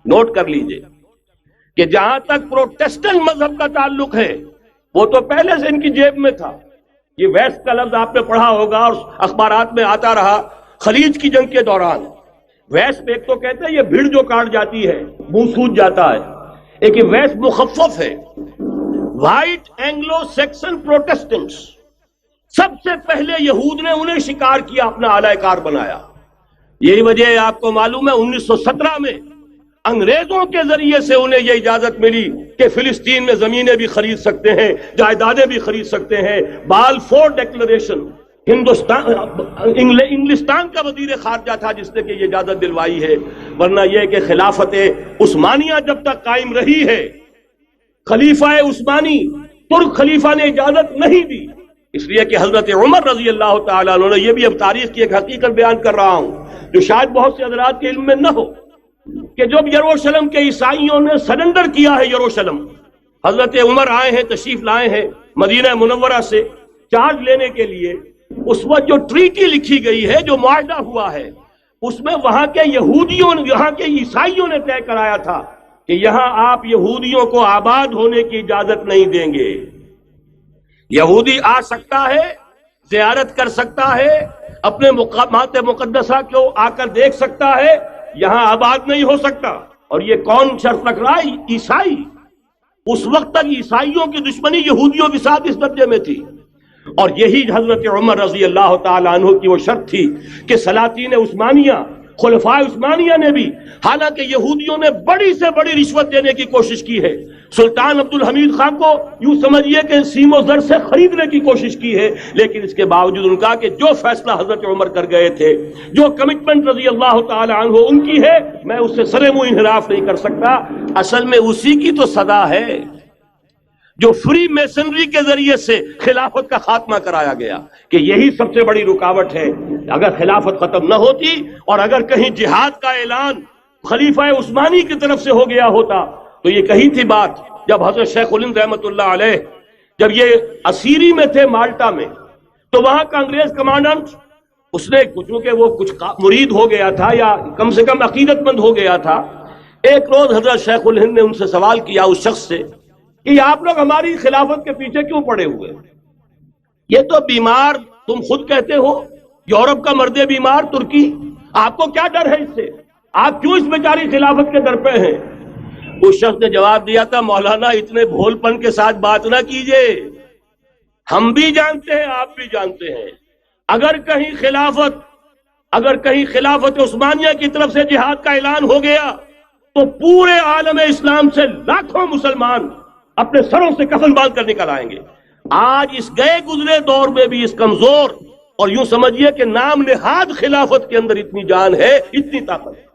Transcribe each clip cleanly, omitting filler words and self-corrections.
Note کر لیجئے کہ جہاں تک پروٹیسٹنٹ مذہب کا تعلق ہے وہ تو پہلے سے ان کی جیب میں تھا. یہ ویسٹ کا لفظ آپ نے پڑھا ہوگا اور اخبارات میں آتا رہا خلیج کی جنگ کے دوران. ویسٹ ایک تو کہتے ہیں یہ بھیڑ جو کاٹ جاتی ہے منہ سوج جاتا ہے، ایک ویسٹ مخفف ہے. وائٹ اینگلو سیکسن پروٹیسٹنٹس، سب سے پہلے یہود نے انہیں شکار کیا، اپنا اعلی کار بنایا. یہی وجہ ہے آپ کو معلوم ہے 1917 میں انگریزوں کے ذریعے سے انہیں یہ اجازت ملی کہ فلسطین میں زمینیں بھی خرید سکتے ہیں، جائیدادیں بھی خرید سکتے ہیں. بالفور ڈیکلریشن انگلستان کا وزیر خارجہ تھا جس نے کہ یہ اجازت دلوائی ہے. ورنہ یہ کہ خلافت عثمانیہ جب تک قائم رہی ہے، خلیفہ عثمانی ترک خلیفہ نے اجازت نہیں دی. اس لیے کہ حضرت عمر رضی اللہ تعالیٰ عنہ نے، یہ بھی اب تاریخ کی ایک حقیقت بیان کر رہا ہوں جو شاید بہت سے حضرات کے علم میں نہ ہو، کہ جب یروشلم کے عیسائیوں نے سرنڈر کیا ہے یروشلم، حضرت عمر آئے ہیں، تشریف لائے ہیں مدینہ منورہ سے چارج لینے کے لیے. اس وقت جو ٹریٹی لکھی گئی ہے، جو معاہدہ ہوا ہے، اس میں وہاں کے یہودیوں، یہاں کے عیسائیوں نے طے کرایا تھا کہ یہاں آپ یہودیوں کو آباد ہونے کی اجازت نہیں دیں گے. یہودی آ سکتا ہے، زیارت کر سکتا ہے، اپنے مقامات مقدسہ کو آ کر دیکھ سکتا ہے، یہاں آباد نہیں ہو سکتا. اور یہ کون شرط رکھ رہا ہے؟ عیسائی. اس وقت تک عیسائیوں کی دشمنی یہودیوں کے ساتھ اس درجے میں تھی. اور یہی حضرت عمر رضی اللہ تعالیٰ عنہ کی وہ شرط تھی کہ سلاطین عثمانیہ، خلفاء عثمانیہ نے بھی، حالانکہ یہودیوں نے بڑی سے بڑی رشوت دینے کی کوشش کی ہے، سلطان عبد الحمید خان کو یوں سمجھیے کہ سیم و زر سے خریدنے کی کوشش کی ہے، لیکن اس کے باوجود ان کا کہ جو فیصلہ حضرت عمر کر گئے تھے، جو کمٹمنٹ رضی اللہ تعالی عنہ ان کی ہے، میں اس سے سرے منہ انحراف نہیں کر سکتا. اصل میں اسی کی تو صدا ہے جو فری میسنری کے ذریعے سے خلافت کا خاتمہ کرایا گیا، کہ یہی سب سے بڑی رکاوٹ ہے. اگر خلافت ختم نہ ہوتی اور اگر کہیں جہاد کا اعلان خلیفہ عثمانی کی طرف سے ہو گیا ہوتا تو یہ کہی تھی بات. جب حضرت شیخ الہند رحمۃ اللہ علیہ جب یہ اسیری میں تھے مالٹا میں، تو وہاں کا انگریز کمانڈنٹ، اس نے چونکہ وہ کچھ مرید ہو گیا تھا یا کم سے کم عقیدت مند ہو گیا تھا، ایک روز حضرت شیخ الہند نے ان سے سوال کیا اس شخص سے کہ آپ لوگ ہماری خلافت کے پیچھے کیوں پڑے ہوئے؟ یہ تو بیمار، تم خود کہتے ہو یورپ کا مرد بیمار ترکی، آپ کو کیا ڈر ہے اس سے؟ آپ کیوں اس بیچاری خلافت کے در پہ ہیں؟ اس شخص نے جواب دیا تھا، مولانا اتنے بھول پن کے ساتھ بات نہ کیجئے، ہم بھی جانتے ہیں، آپ بھی جانتے ہیں، اگر کہیں خلافت عثمانیہ کی طرف سے جہاد کا اعلان ہو گیا تو پورے عالم اسلام سے لاکھوں مسلمان اپنے سروں سے کفن باندھ کر نکل آئیں گے. آج اس گئے گزرے دور میں بھی اس کمزور اور یوں سمجھیے کہ نام نہاد خلافت کے اندر اتنی جان ہے، اتنی طاقت ہے،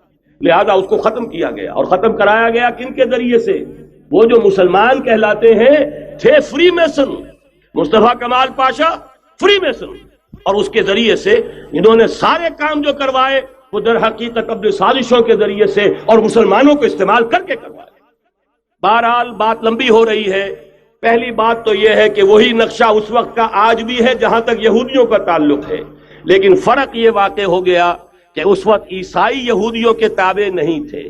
لہذا اس کو ختم کیا گیا. اور ختم کرایا گیا کن کے ذریعے سے؟ وہ جو مسلمان کہلاتے ہیں تھے فری میسن، مصطفیٰ کمال پاشا فری میسن، اور اس کے ذریعے سے انہوں نے سارے کام جو کروائے وہ در حقیقت اپنے سازشوں کے ذریعے سے اور مسلمانوں کو استعمال کر کے کروائے. بہرحال بات لمبی ہو رہی ہے. پہلی بات تو یہ ہے کہ وہی نقشہ اس وقت کا آج بھی ہے جہاں تک یہودیوں کا تعلق ہے، لیکن فرق یہ واقع ہو گیا کہ اس وقت عیسائی یہودیوں کے تابع نہیں تھے،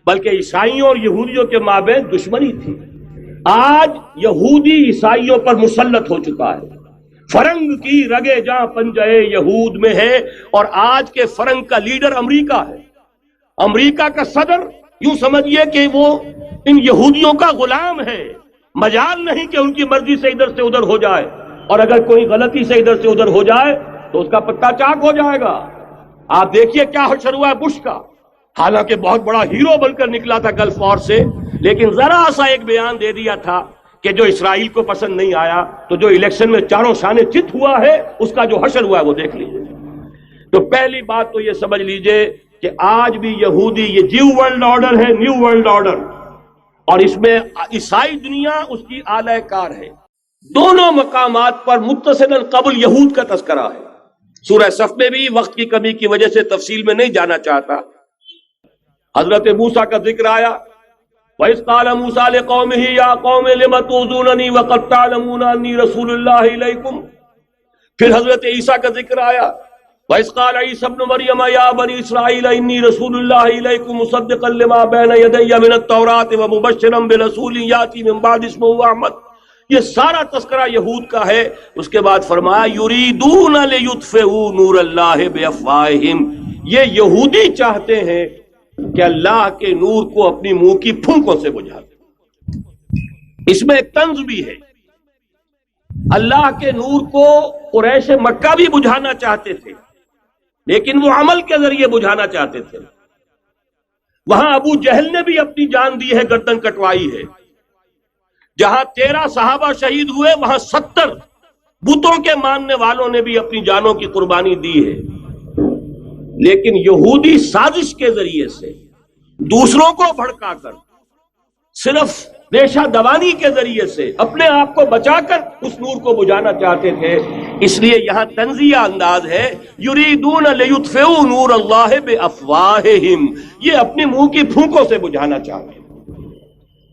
بلکہ عیسائیوں اور یہودیوں کے مابین دشمنی تھی. آج یہودی عیسائیوں پر مسلط ہو چکا ہے. فرنگ کی رگے جاں پنجے یہود میں ہے، اور آج کے فرنگ کا لیڈر امریکہ ہے. امریکہ کا صدر یوں سمجھیے کہ وہ ان یہودیوں کا غلام ہے، مجال نہیں کہ ان کی مرضی سے ادھر سے ادھر ہو جائے، اور اگر کوئی غلطی سے ادھر سے ادھر ہو جائے تو اس کا پتہ چاک ہو جائے گا. آپ دیکھیے کیا حشر ہوا ہے بش کا، حالانکہ بہت بڑا ہیرو بن کر نکلا تھا گلف وار سے، لیکن ذرا سا ایک بیان دے دیا تھا کہ جو اسرائیل کو پسند نہیں آیا، تو جو الیکشن میں چاروں شانے چت ہوا ہے اس کا جو حشر ہوا ہے وہ دیکھ لیجیے. تو پہلی بات تو یہ سمجھ لیجیے کہ آج بھی یہودی، یہ نیو ورلڈ آرڈر ہے، نیو ورلڈ آرڈر، اور اس میں عیسائی دنیا اس کی اعلی کار ہے. دونوں مقامات پر متصل قبل یہود کا تذکرہ ہے. سورہ صف میں بھی وقت کی کمی کی وجہ سے تفصیل میں نہیں جانا چاہتا. حضرت موسیٰ کا ذکر آیا، وَإِذْ قَالَ مُوسَىٰ لِقَوْمِهِ يَا قَوْمِ لِمَ تُؤْذُونَنِي وَقَدْ تَعْلَمُونَ أَنِّي رَسُولُ اللَّهِ إِلَيْكُمْ. پھر حضرت عیسیٰ کا ذکر آیا، وَإِذْ قَالَ عِيسَى ابْنُ مَرْيَمَ يَا بَنِي إِسْرَائِيلَ إِنِّي رَسُولُ اللَّهِ إِلَيْكُمْ مُصَدِّقًا لِمَا بَيْنَ يَدَيَّ مِنَ التَّوْرَاةِ وَمُبَشِّرًا بِرَسُولٍ يَأْتِي مِن بَعْدِي اسْمُهُ أَحْمَدُ۔ یہ سارا تذکرہ یہود کا ہے۔ اس کے بعد فرمایا یریدون لیطفئوا نور اللہ بافواہہم، یہ یہودی چاہتے ہیں کہ اللہ کے نور کو اپنی منہ کی پھونکوں سے بجھا دیں۔ اس میں ایک طنز بھی ہے، اللہ کے نور کو قریش مکہ بھی بجھانا چاہتے تھے لیکن وہ عمل کے ذریعے بجھانا چاہتے تھے۔ وہاں ابو جہل نے بھی اپنی جان دی ہے، گردن کٹوائی ہے۔ جہاں 13 صحابہ شہید ہوئے وہاں 70 بتوں کے ماننے والوں نے بھی اپنی جانوں کی قربانی دی ہے۔ لیکن یہودی سازش کے ذریعے سے دوسروں کو بھڑکا کر، صرف ریشہ دوانی کے ذریعے سے اپنے آپ کو بچا کر اس نور کو بجھانا چاہتے تھے۔ اس لیے یہاں تنزیہ انداز ہے، یریدون لیطفئوا نور اللہ بافواہہم، یہ اپنے منہ کی پھونکوں سے بجھانا چاہتے ہیں۔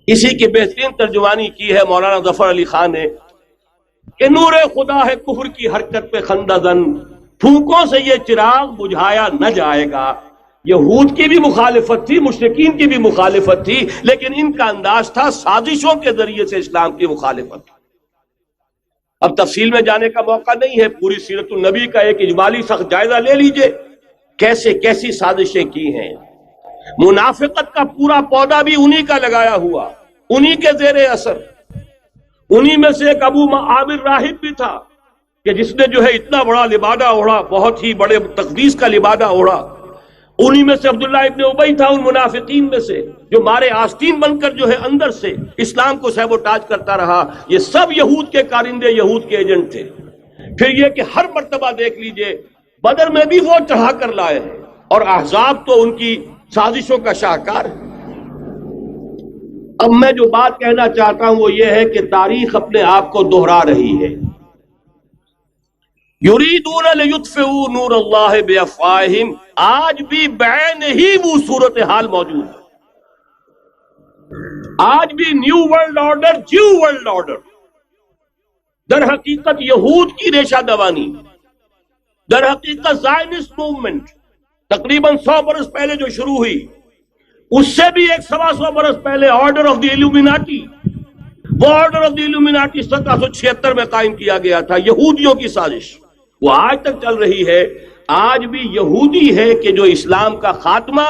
اسی کی بہترین ترجمانی کی ہے مولانا ظفر علی خان نے کہ نور خدا ہے کفر کی حرکت پہ خندہ زن، پھونکوں سے یہ چراغ بجھایا نہ جائے گا۔ یہود کی بھی مخالفت تھی، مشرکین کی بھی مخالفت تھی، لیکن ان کا انداز تھا سازشوں کے ذریعے سے اسلام کی مخالفت۔ اب تفصیل میں جانے کا موقع نہیں ہے، پوری سیرت النبی کا ایک اجمالی سخت جائزہ لے لیجئے، کیسے کیسی سازشیں کی ہیں۔ منافقت کا پورا پودا بھی انہی کا لگایا ہوا، انہی کے زیر اثر۔ انہی میں سے ایک ابو عامر راہب بھی تھا کہ جس نے جو ہے اتنا بڑا لبادہ اوڑھا، بہت ہی بڑے تقدیس کا لبادہ اوڑھا۔ انہی میں سے عبداللہ ابن ابی تھا، ان منافقین میں سے جو مارے آستین بن کر جو ہے اندر سے اسلام کو سیبوٹاج کرتا رہا۔ یہ سب یہود کے کارندے، یہود کے ایجنٹ تھے۔ پھر یہ کہ ہر مرتبہ دیکھ لیجئے بدر میں بھی وہ چڑھا کر لائے ہیں، اور احزاب تو ان کی سازشوں کا شاہکار ہے۔ اب میں جو بات کہنا چاہتا ہوں وہ یہ ہے کہ تاریخ اپنے آپ کو دہرا رہی ہے۔ یریدون لیطفئوا نور اللہ بافواہہم، آج بھی بعین ہی وہ صورتحال موجود ہے۔ آج بھی new world order, Jew world order در حقیقت یہود کی ریشہ دوانی، در حقیقت زائنسٹ موومنٹ تقریباً 100 برس پہلے جو شروع ہوئی، اس سے بھی 125 برس پہلے آرڈر آف دی ایلومیناٹی، وہ آرڈر آف دی ایلومیناٹی 1776 میں قائم کیا گیا تھا، یہودیوں کی سازش، وہ آج تک چل رہی ہے۔ آج بھی یہودی ہے کہ جو اسلام کا خاتمہ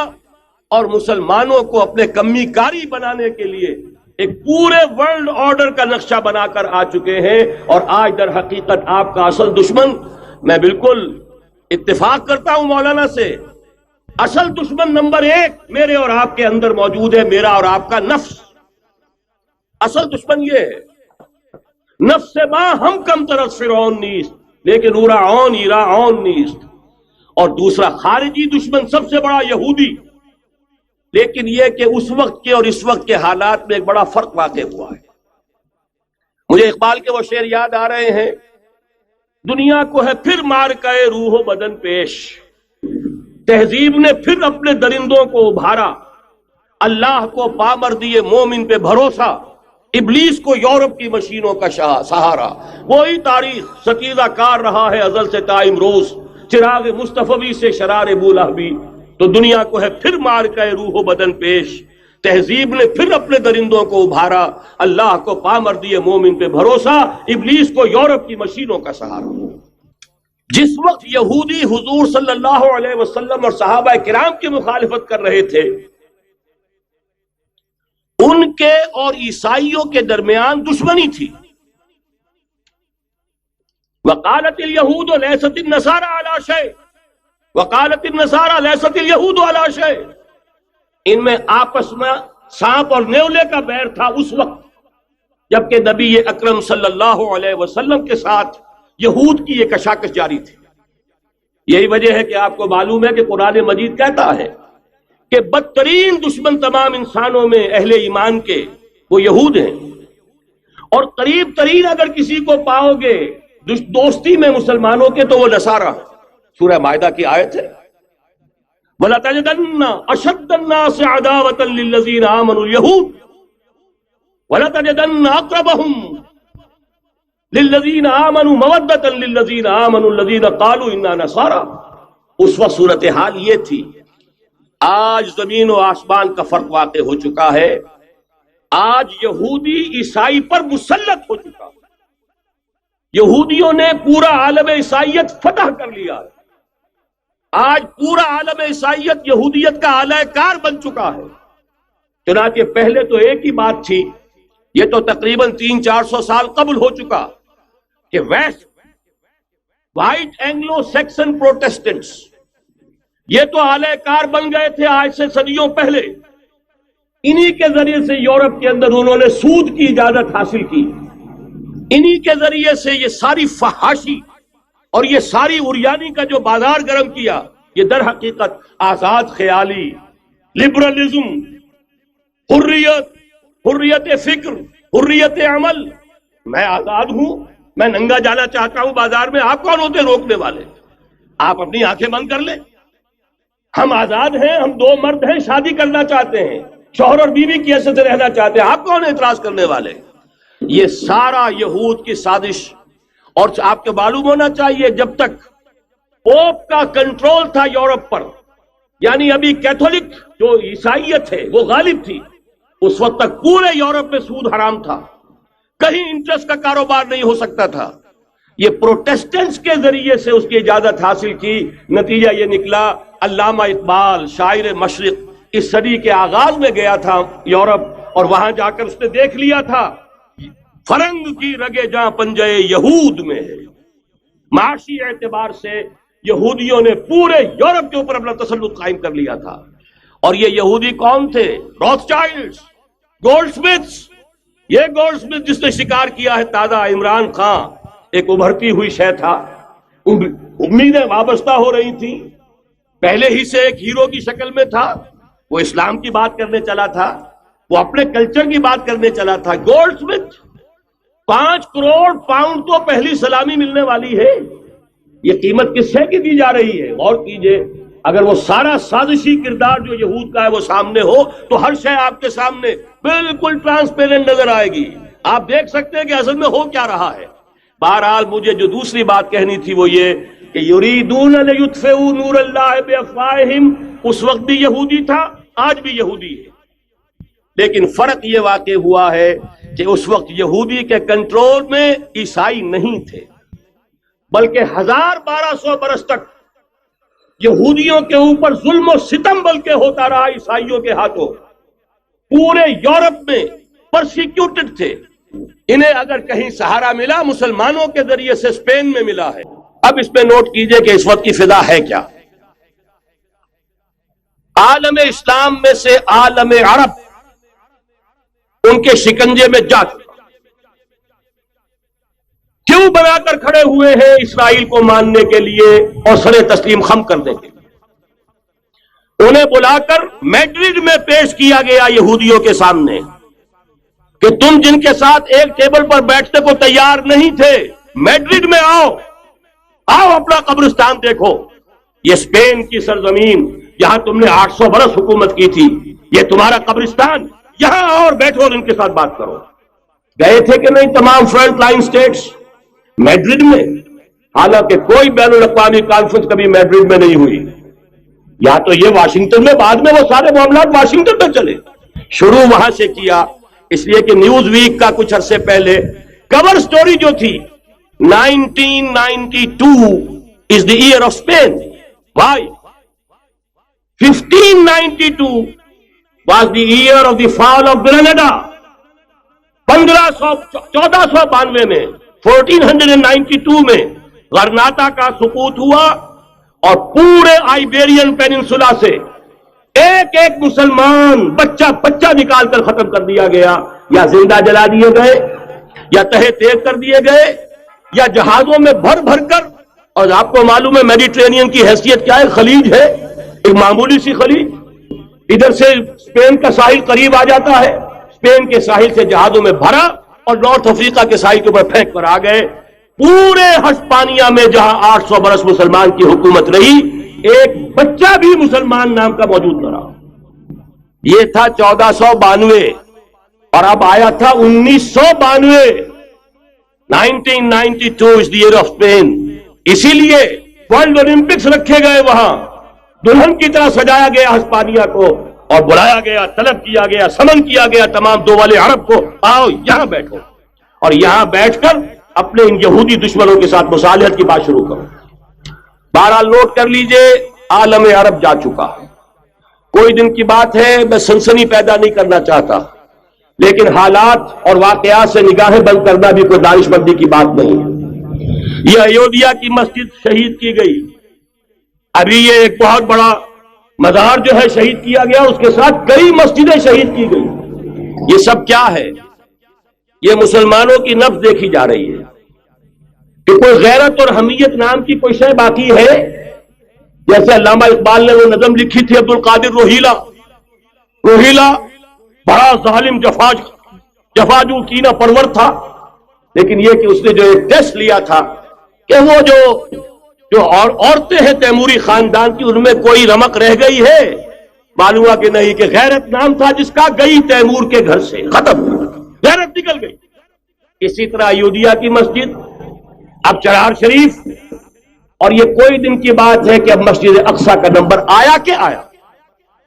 اور مسلمانوں کو اپنے کمی کاری بنانے کے لیے ایک پورے ورلڈ آرڈر کا نقشہ بنا کر آ چکے ہیں۔ اور آج در حقیقت آپ کا اصل دشمن، میں بالکل اتفاق کرتا ہوں مولانا سے، اصل دشمن نمبر 1 میرے اور آپ کے اندر موجود ہے، میرا اور آپ کا نفس۔ اصل دشمن یہ ہے، نفس ما ہم کم طرف فرعون نیست لیکن اورعون ایراعون نیست۔ اور دوسرا خارجی دشمن سب سے بڑا یہودی، لیکن یہ کہ اس وقت کے اور اس وقت کے حالات میں ایک بڑا فرق واقع ہوا ہے۔ مجھے اقبال کے وہ شعر یاد آ رہے ہیں، دنیا کو ہے پھر مارکہ روح و بدن پیش، تہذیب نے پھر اپنے درندوں کو ابھارا، اللہ کو پامردی مومن پہ بھروسہ، ابلیس کو یورپ کی مشینوں کا سہارا۔ وہی تاریخ ستیزہ کار رہا ہے ازل سے تا امروز، چراغ مصطفی سے شرار بولہبی۔ تو دنیا کو ہے پھر مارکہ روح و بدن پیش، تہذیب نے پھر اپنے درندوں کو ابھارا، اللہ کو پامردی مومن پہ بھروسہ، ابلیس کو یورپ کی مشینوں کا سہارا۔ جس وقت یہودی حضور صلی اللہ علیہ وسلم اور صحابہ کرام کی مخالفت کر رہے تھے، ان کے اور عیسائیوں کے درمیان دشمنی تھی۔ وقالت اليہود لیست النصارى علی شیء وقالت النصارى لیست اليہود علی شیء، ان میں آپس میں سانپ اور نیولے کا بیر تھا اس وقت، جبکہ نبی اکرم صلی اللہ علیہ وسلم کے ساتھ یہود کی یہ کشاکش جاری تھی۔ یہی وجہ ہے کہ آپ کو معلوم ہے کہ قرآن مجید کہتا ہے کہ بدترین دشمن تمام انسانوں میں اہل ایمان کے وہ یہود ہیں، اور قریب ترین اگر کسی کو پاؤ گے دوستی میں مسلمانوں کے تو وہ نصارہ ہیں۔ سورہ مائدہ کی آیت ہے، وَلَتَجِدَنَّ أَشَدَّ النَّاسِ عَدَاوَةً لِلَّذِينَ آمَنُوا الْيَهُودَ وَلَتَجِدَنَّ أَقْرَبَهُمْ لِلَّذِينَ آمَنُوا مَوَدَّةً لِلَّذِينَ آمَنُوا الَّذِينَ قَالُوا إِنَّا نَصَارَى۔ اس وقت صورتحال یہ تھی. آج زمین و آسمان کا فرق واقع ہو چکا ہے. آج یہودی عیسائی پر مسلط ہو چکا ہے. یہودیوں نے پورا عالم عیسائیت فتح کر لیا ہے. آج پورا عالم عیسائیت یہودیت کا اعلی کار بن چکا ہے. چنانچہ پہلے تو ایک ہی بات تھی، یہ تو تقریباً 300-400 سال قبل ہو چکا، کہ west white Anglo Saxon Protestants یہ تو اعلی کار بن گئے تھے آج سے صدیوں پہلے. انہی کے ذریعے سے یورپ کے اندر انہوں نے سود کی اجازت حاصل کی. انہی کے ذریعے سے یہ ساری فحاشی اور یہ ساری اریانی کا جو بازار گرم کیا، یہ در حقیقت آزاد خیالی، لبرلزم، حریت فکر، حریت عمل. میں آزاد ہوں، میں ننگا جانا چاہتا ہوں بازار میں، آپ کون ہوتے روکنے والے؟ آپ اپنی آنکھیں بند کر لیں. ہم آزاد ہیں، ہم دو مرد ہیں، شادی کرنا چاہتے ہیں، شوہر اور بیوی کی حیثیت سے رہنا چاہتے ہیں، آپ کون اعتراض کرنے والے؟ یہ سارا یہود کی سازش. اور آپ کو معلوم ہونا چاہیے جب تک پوپ کا کنٹرول تھا یورپ پر، یعنی ابھی کیتھولک جو عیسائیت ہے وہ غالب تھی، اس وقت تک پورے یورپ میں سود حرام تھا، کہیں انٹرسٹ کا کاروبار نہیں ہو سکتا تھا. یہ پروٹیسٹنٹس کے ذریعے سے اس کی اجازت حاصل کی. نتیجہ یہ نکلا، علامہ اقبال شاعر مشرق اس صدی کے آغاز میں گیا تھا یورپ، اور وہاں جا کر اس نے دیکھ لیا تھا فرنگ کی رگے جہاں پنجے یہود میں ہے. معاشی اعتبار سے یہودیوں نے پورے یورپ کے اوپر اپنا تسلط قائم کر لیا تھا. اور یہ یہودی کون تھے؟ Rothschilds, Goldsmiths. یہ گولڈ سمتھ جس نے شکار کیا ہے تازہ عمران خان، ایک ابھرتی ہوئی شے تھا، امیدیں وابستہ ہو رہی تھیں، پہلے ہی سے ایک ہیرو کی شکل میں تھا. وہ اسلام کی بات کرنے چلا تھا، وہ اپنے کلچر کی بات کرنے چلا تھا. گولڈ سمتھ 5 کروڑ پاؤنڈ تو پہلی سلامی ملنے والی ہے. یہ قیمت کس سے کی دی جا رہی ہے؟ غور کیجئے. اگر وہ سارا سازشی کردار جو یہود کا ہے وہ سامنے ہو تو ہر شے آپ کے سامنے بالکل ٹرانسپیرنٹ نظر آئے گی. آپ دیکھ سکتے ہیں کہ اصل میں ہو کیا رہا ہے. بہرحال مجھے جو دوسری بات کہنی تھی وہ یہ کہ یریدون لیطفئوا نور اللہ بافواہہم، اس وقت بھی یہودی تھا، آج بھی یہودی ہے. لیکن فرق یہ واقع ہوا ہے کہ اس وقت یہودی کے کنٹرول میں عیسائی نہیں تھے، بلکہ 1200 برس تک یہودیوں کے اوپر ظلم و ستم بلکہ ہوتا رہا عیسائیوں کے ہاتھوں. پورے یورپ میں پرسیکیوٹڈ تھے. انہیں اگر کہیں سہارا ملا مسلمانوں کے ذریعے سے اسپین میں ملا ہے. اب اس پہ نوٹ کیجئے کہ اس وقت کی فضا ہے کیا. عالم اسلام میں سے عالم عرب ان کے شکنجے میں جا چکا. کیوں بنا کر کھڑے ہوئے ہیں اسرائیل کو ماننے کے لیے اور سر تسلیم خم کرنے کے لیے. انہیں بلا کر میڈرڈ میں پیش کیا گیا یہودیوں کے سامنے کہ تم جن کے ساتھ ایک ٹیبل پر بیٹھنے کو تیار نہیں تھے، میڈرڈ میں آؤ اپنا قبرستان دیکھو. یہ اسپین کی سرزمین جہاں تم نے 800 برس حکومت کی تھی، یہ تمہارا قبرستان، یہاں آؤ اور بیٹھو اور ان کے ساتھ بات کرو. گئے تھے کہ نہیں تمام فرنٹ لائن سٹیٹس میڈرڈ میں؟ حالانکہ کوئی بین الاقوامی کانفرنس کبھی میڈرڈ میں نہیں ہوئی. یا تو یہ واشنگٹن میں، بعد میں وہ سارے معاملات واشنگٹن میں چلے. شروع وہاں سے کیا، اس لیے کہ نیوز ویک کا کچھ عرصے پہلے کور سٹوری جو تھی 1992 is the year of Spain. Why? 1592 was the year of the fall of Granada. 1492 میں 1492 میں غرناطہ کا سقوط ہوا اور پورے آئیبیرین پیننسولا سے ایک ایک مسلمان بچہ نکال کر ختم کر دیا گیا، یا زندہ جلا دیے گئے، یا تہہ تیز کر دیے گئے، یا جہازوں میں بھر بھر کر. اور آپ کو معلوم ہے میڈیٹرینین کی حیثیت کیا ہے؟ خلیج ہے، ایک معمولی سی خلیج. ادھر سے اسپین کا ساحل قریب آ جاتا ہے، اسپین کے ساحل سے جہازوں میں بھرا اور نارتھ افریقہ کے ساحل کے اوپر پھینک کر آ گئے. پورے ہسپانیہ میں جہاں 800 برس مسلمان کی حکومت رہی، ایک بچہ بھی مسلمان نام کا موجود نہ رہا. یہ تھا 1492 اور اب آیا تھا 1992. 1992 is the year of Spain. اسی لیے ورلڈ اولمپکس رکھے گئے، وہاں دلہن کی طرح سجایا گیا ہسپانیہ کو اور بلایا گیا، طلب کیا گیا، سمن کیا گیا تمام دول عرب کو، آؤ یہاں بیٹھو اور یہاں بیٹھ کر اپنے ان یہودی دشمنوں کے ساتھ مصالحت کی بات شروع کرو۔ بہرحال نوٹ کر لیجئے، عالم عرب جا چکا، کوئی دن کی بات ہے، میں سنسنی پیدا نہیں کرنا چاہتا، لیکن حالات اور واقعات سے نگاہیں بند کرنا بھی کوئی دانش مندی کی بات نہیں ہے۔ یہ ایودھیا کی مسجد شہید کی گئی، ابھی یہ ایک بہت بڑا مزار جو ہے شہید کیا گیا، اس کے ساتھ کئی مسجدیں شہید کی گئی۔ یہ سب کیا ہے؟ یہ مسلمانوں کی نفس دیکھی جا رہی ہے کہ کوئی غیرت اور حمیت نام کی کوئی شے باقی ہے؟ جیسے علامہ اقبال نے وہ نظم لکھی تھی، عبد القادر روہیلا بڑا ظالم جفاجو کینہ پرور تھا، لیکن یہ کہ اس نے جو ایک ٹیسٹ لیا تھا کہ وہ جو عورتیں ہیں تیموری خاندان کی، ان میں کوئی رمق رہ گئی ہے؟ معلوم ہوا کہ نہیں، کہ غیرت نام تھا جس کا، گئی تیمور کے گھر سے، ختم، غیرت نکل گئی۔ اسی طرح ایودھیا کی مسجد، اب چرار شریف، اور یہ کوئی دن کی بات ہے کہ اب مسجد اقصی کا نمبر آیا کہ آیا،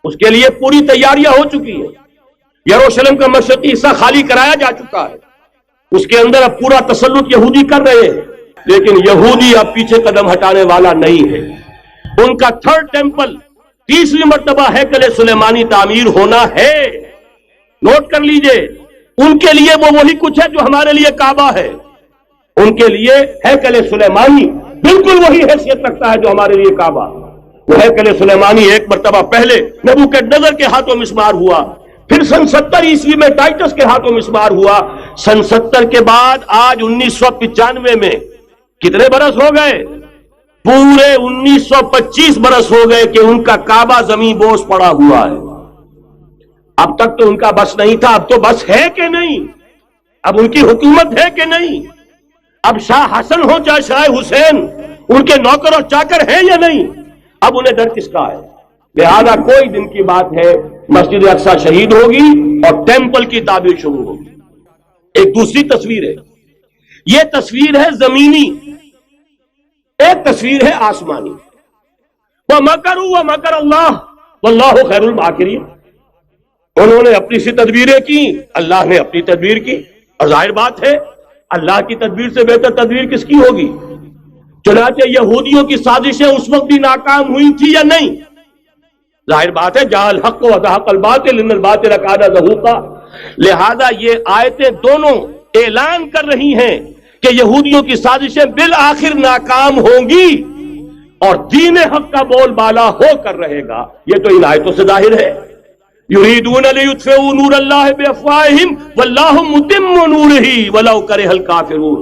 اس کے لیے پوری تیاریاں ہو چکی ہے۔ یروشلم کا مشرقی حصہ خالی کرایا جا چکا ہے، اس کے اندر اب پورا تسلط یہودی کر رہے ہیں، لیکن یہودی اب پیچھے قدم ہٹانے والا نہیں ہے۔ ان کا تھرڈ ٹیمپل، تیسری مرتبہ ہیکل سلیمانی تعمیر ہونا ہے۔ نوٹ کر لیجئے، ان کے لیے وہ وہی کچھ ہے جو ہمارے لیے کعبہ ہے، ان کے لیے ہیکل سلیمانی بالکل وہی حیثیت رکھتا ہے جو ہمارے لیے کعبہ۔ وہ ہیکل سلیمانی ایک مرتبہ پہلے نبوکدنضر کے ہاتھوں مسمار ہوا، پھر سن 70 عیسوی میں ٹائٹس کے ہاتھوں مسمار ہوا، سن 70 کے بعد آج 1995 میں کتنے برس ہو گئے؟ پورے 1925 برس ہو گئے کہ ان کا کعبہ زمین بوس پڑا ہوا ہے۔ اب تک تو ان کا بس نہیں تھا، اب تو بس ہے کہ نہیں؟ اب ان کی حکومت ہے کہ نہیں؟ اب شاہ حسن ہو چاہے شاہ حسین، ان کے نوکر اور چاکر ہیں یا نہیں؟ اب انہیں ڈر کس کا ہے؟ لہذا کوئی دن کی بات ہے، مسجد اقصی شہید ہوگی اور ٹیمپل کی تعمیر شروع ہوگی۔ ایک دوسری تصویر ہے، یہ تصویر ہے زمینی، ایک تصویر ہے آسمانی۔ وَمَكَرُوا وَمَكَرَ اللَّهُ وَاللَّهُ خَيْرُ الْمَاكِرِينَ۔ انہوں نے اپنی سی تدبیریں کی، اللہ نے اپنی تدبیر کی، اور ظاہر بات ہے اللہ کی تدبیر سے بہتر تدبیر کس کی ہوگی؟ چنانچہ یہودیوں کی سازشیں اس وقت بھی ناکام ہوئی تھی یا نہیں؟ ظاہر بات ہے جاء الحق وزهق الباطل ان الباطل کان زهوقا۔ لہذا یہ آیتیں دونوں اعلان کر رہی ہیں کہ یہودیوں کی سازشیں بالآخر ناکام ہوں گی اور دین حق کا بول بالا ہو کر رہے گا۔ یہ تو ان آیتوں سے ظاہر ہے۔ یریدون لیطفئوا نور اللہ بافواہہم واللہ متم نورہ ولو کرہ الکافرون۔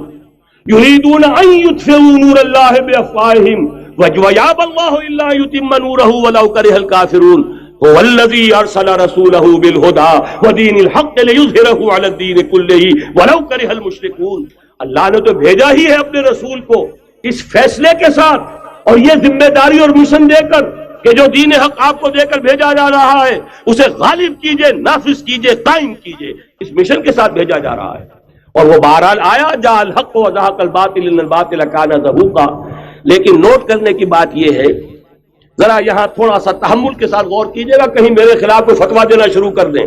یریدون ان یطفئوا نور اللہ بافواہہم ویابى اللہ الا یتم نورہ ولو کرہ الکافرون۔ هو الذی ارسل رسولہ بالہدى ودین الحق لیظہرہ علی الدین کلہ ولو کرہ المشرکون۔ اللہ نے تو بھیجا ہی ہے اپنے رسول کو اس فیصلے کے ساتھ اور یہ ذمہ داری اور مشن دے کر کہ جو دین حق آپ کو دے کر بھیجا جا رہا ہے اسے غالب کیجئے، نافذ کیجئے، قائم کیجئے، اس مشن کے ساتھ بھیجا جا رہا ہے۔ اور وہ بہرحال آیا، جاء الحق وزهق الباطل ان الباطل کان زهوقا۔ لیکن نوٹ کرنے کی بات یہ ہے، ذرا یہاں تھوڑا سا تحمل کے ساتھ غور کیجئے گا، کہیں میرے خلاف کوئی فتویٰ دینا شروع کر دیں۔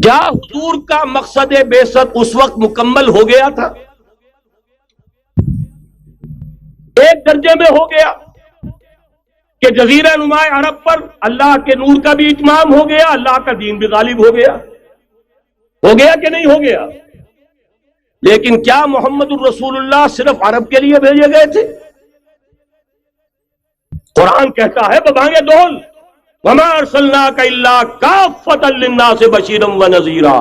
کیا حضور کا مقصد بعثت اس وقت مکمل ہو گیا تھا؟ ایک درجے میں ہو گیا کہ جزیرہ نما عرب پر اللہ کے نور کا بھی اتمام ہو گیا، اللہ کا دین بھی غالب ہو گیا کہ نہیں ہو گیا؟ لیکن کیا محمد الرسول اللہ صرف عرب کے لیے بھیجے گئے تھے؟ قرآن کہتا ہے ببانگ دول وما ارسلناک الا کافۃ للناس بشیرا ونذیرا۔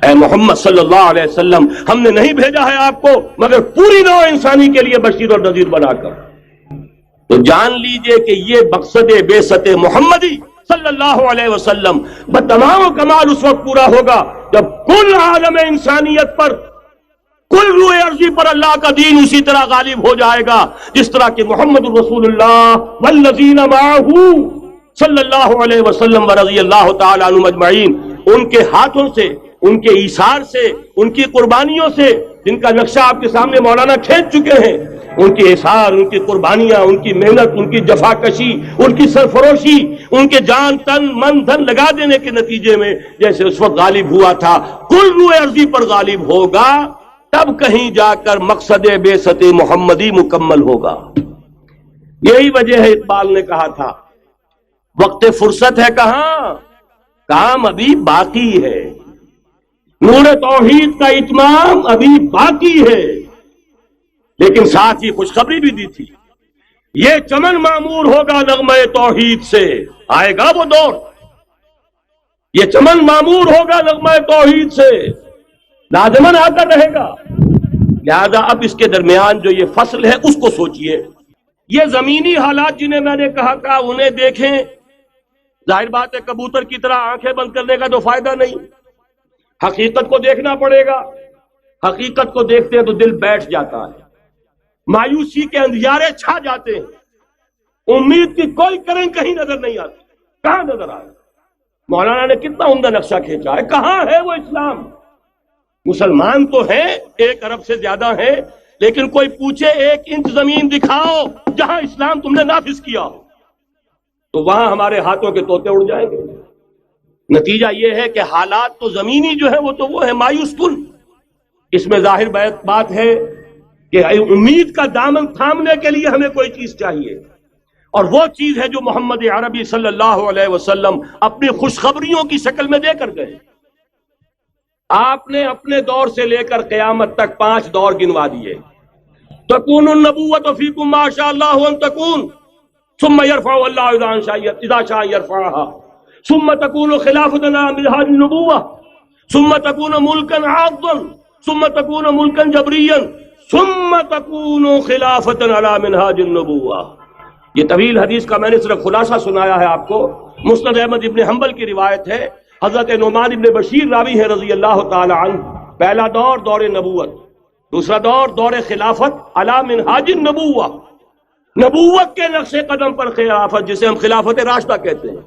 اے محمد صلی اللہ علیہ وسلم، ہم نے نہیں بھیجا ہے آپ کو مگر پوری نوع انسانی کے لیے بشیر اور نذیر بنا کر۔ تو جان لیجئے کہ یہ مقصد بعثت محمدی صلی اللہ علیہ وسلم بتمام و کمال اس وقت پورا ہوگا جب کل عالم انسانیت پر، کل روئے ارضی پر اللہ کا دین اسی طرح غالب ہو جائے گا جس طرح کہ محمد الرسول اللہ والذین معہ صلی اللہ علیہ وسلم ورضی اللہ تعالی عنہم اجمعین، ان کے ہاتھوں سے، ان کے ایثار سے، ان کی قربانیوں سے، جن کا نقشہ آپ کے سامنے مولانا کھینچ چکے ہیں، ان کی احسان، ان کی قربانیاں، ان کی محنت، ان کی جفاکشی، ان کی سرفروشی، ان کے جان تن من دھن لگا دینے کے نتیجے میں جیسے اس وقت غالب ہوا تھا، کل روئے ارضی پر غالب ہوگا، تب کہیں جا کر مقصد بعثت محمدی مکمل ہوگا۔ یہی وجہ ہے اقبال نے کہا تھا وقت فرصت ہے کہاں، کام ابھی باقی ہے، نور توحید کا اتمام ابھی باقی ہے۔ لیکن ساتھ ہی خوشخبری بھی دی تھی، یہ چمن معمور ہوگا نغمہ توحید سے، آئے گا وہ دور، یہ چمن معمور ہوگا نغمہ توحید سے، لازماً آتا رہے گا۔ لہذا اب اس کے درمیان جو یہ فصل ہے اس کو سوچئے۔ یہ زمینی حالات جنہیں میں نے کہا تھا انہیں دیکھیں، ظاہر بات ہے کبوتر کی طرح آنکھیں بند کرنے کا تو فائدہ نہیں، حقیقت کو دیکھنا پڑے گا۔ حقیقت کو دیکھتے ہیں تو دل بیٹھ جاتا ہے، مایوسی کے اندھیارے چھا جاتے ہیں، امید کی کوئی کرن کہیں نظر نہیں آتی۔ کہاں نظر آئے؟ مولانا نے کتنا عمدہ نقشہ کھینچا ہے، کہاں ہے وہ اسلام؟ مسلمان تو ہیں، 1 ارب سے زیادہ ہیں، لیکن کوئی پوچھے 1 انچ زمین دکھاؤ جہاں اسلام تم نے نافذ کیا ہو، تو وہاں ہمارے ہاتھوں کے طوطے اڑ جائیں گے۔ نتیجہ یہ ہے کہ حالات تو زمینی جو ہے وہ ہے مایوس کن۔ اس میں ظاہر بات ہے کہ امید کا دامن تھامنے کے لیے ہمیں کوئی چیز چاہیے، اور وہ چیز ہے جو محمد عربی صلی اللہ علیہ وسلم اپنی خوشخبریوں کی شکل میں دے کر گئے۔ آپ نے اپنے دور سے لے کر قیامت تک 5 دور گنوا دیے۔ تکون النبوۃ فیکم ما شاء اللہ ان تکون ثم يرفع اللہ اذا شاء يرفعها ثم تکون خلافۃ علی منہاج النبوۃ ثم تکون ملکا عاضا ثم تکون ملکا جبریا ثم تکون خلافۃ علی منہاج النبوۃ۔ یہ طویل حدیث کا میں نے صرف خلاصہ سنایا ہے آپ کو۔ مسند احمد ابن حنبل کی روایت ہے، حضرت نعمان ابن بشیر راوی ہے رضی اللہ تعالی عنہ۔ پہلا دور دور نبوت، دوسرا دور دور خلافت علی منہاج النبوۃ، نبوت کے نقش قدم پر خلافت جسے ہم خلافت راشدہ کہتے ہیں۔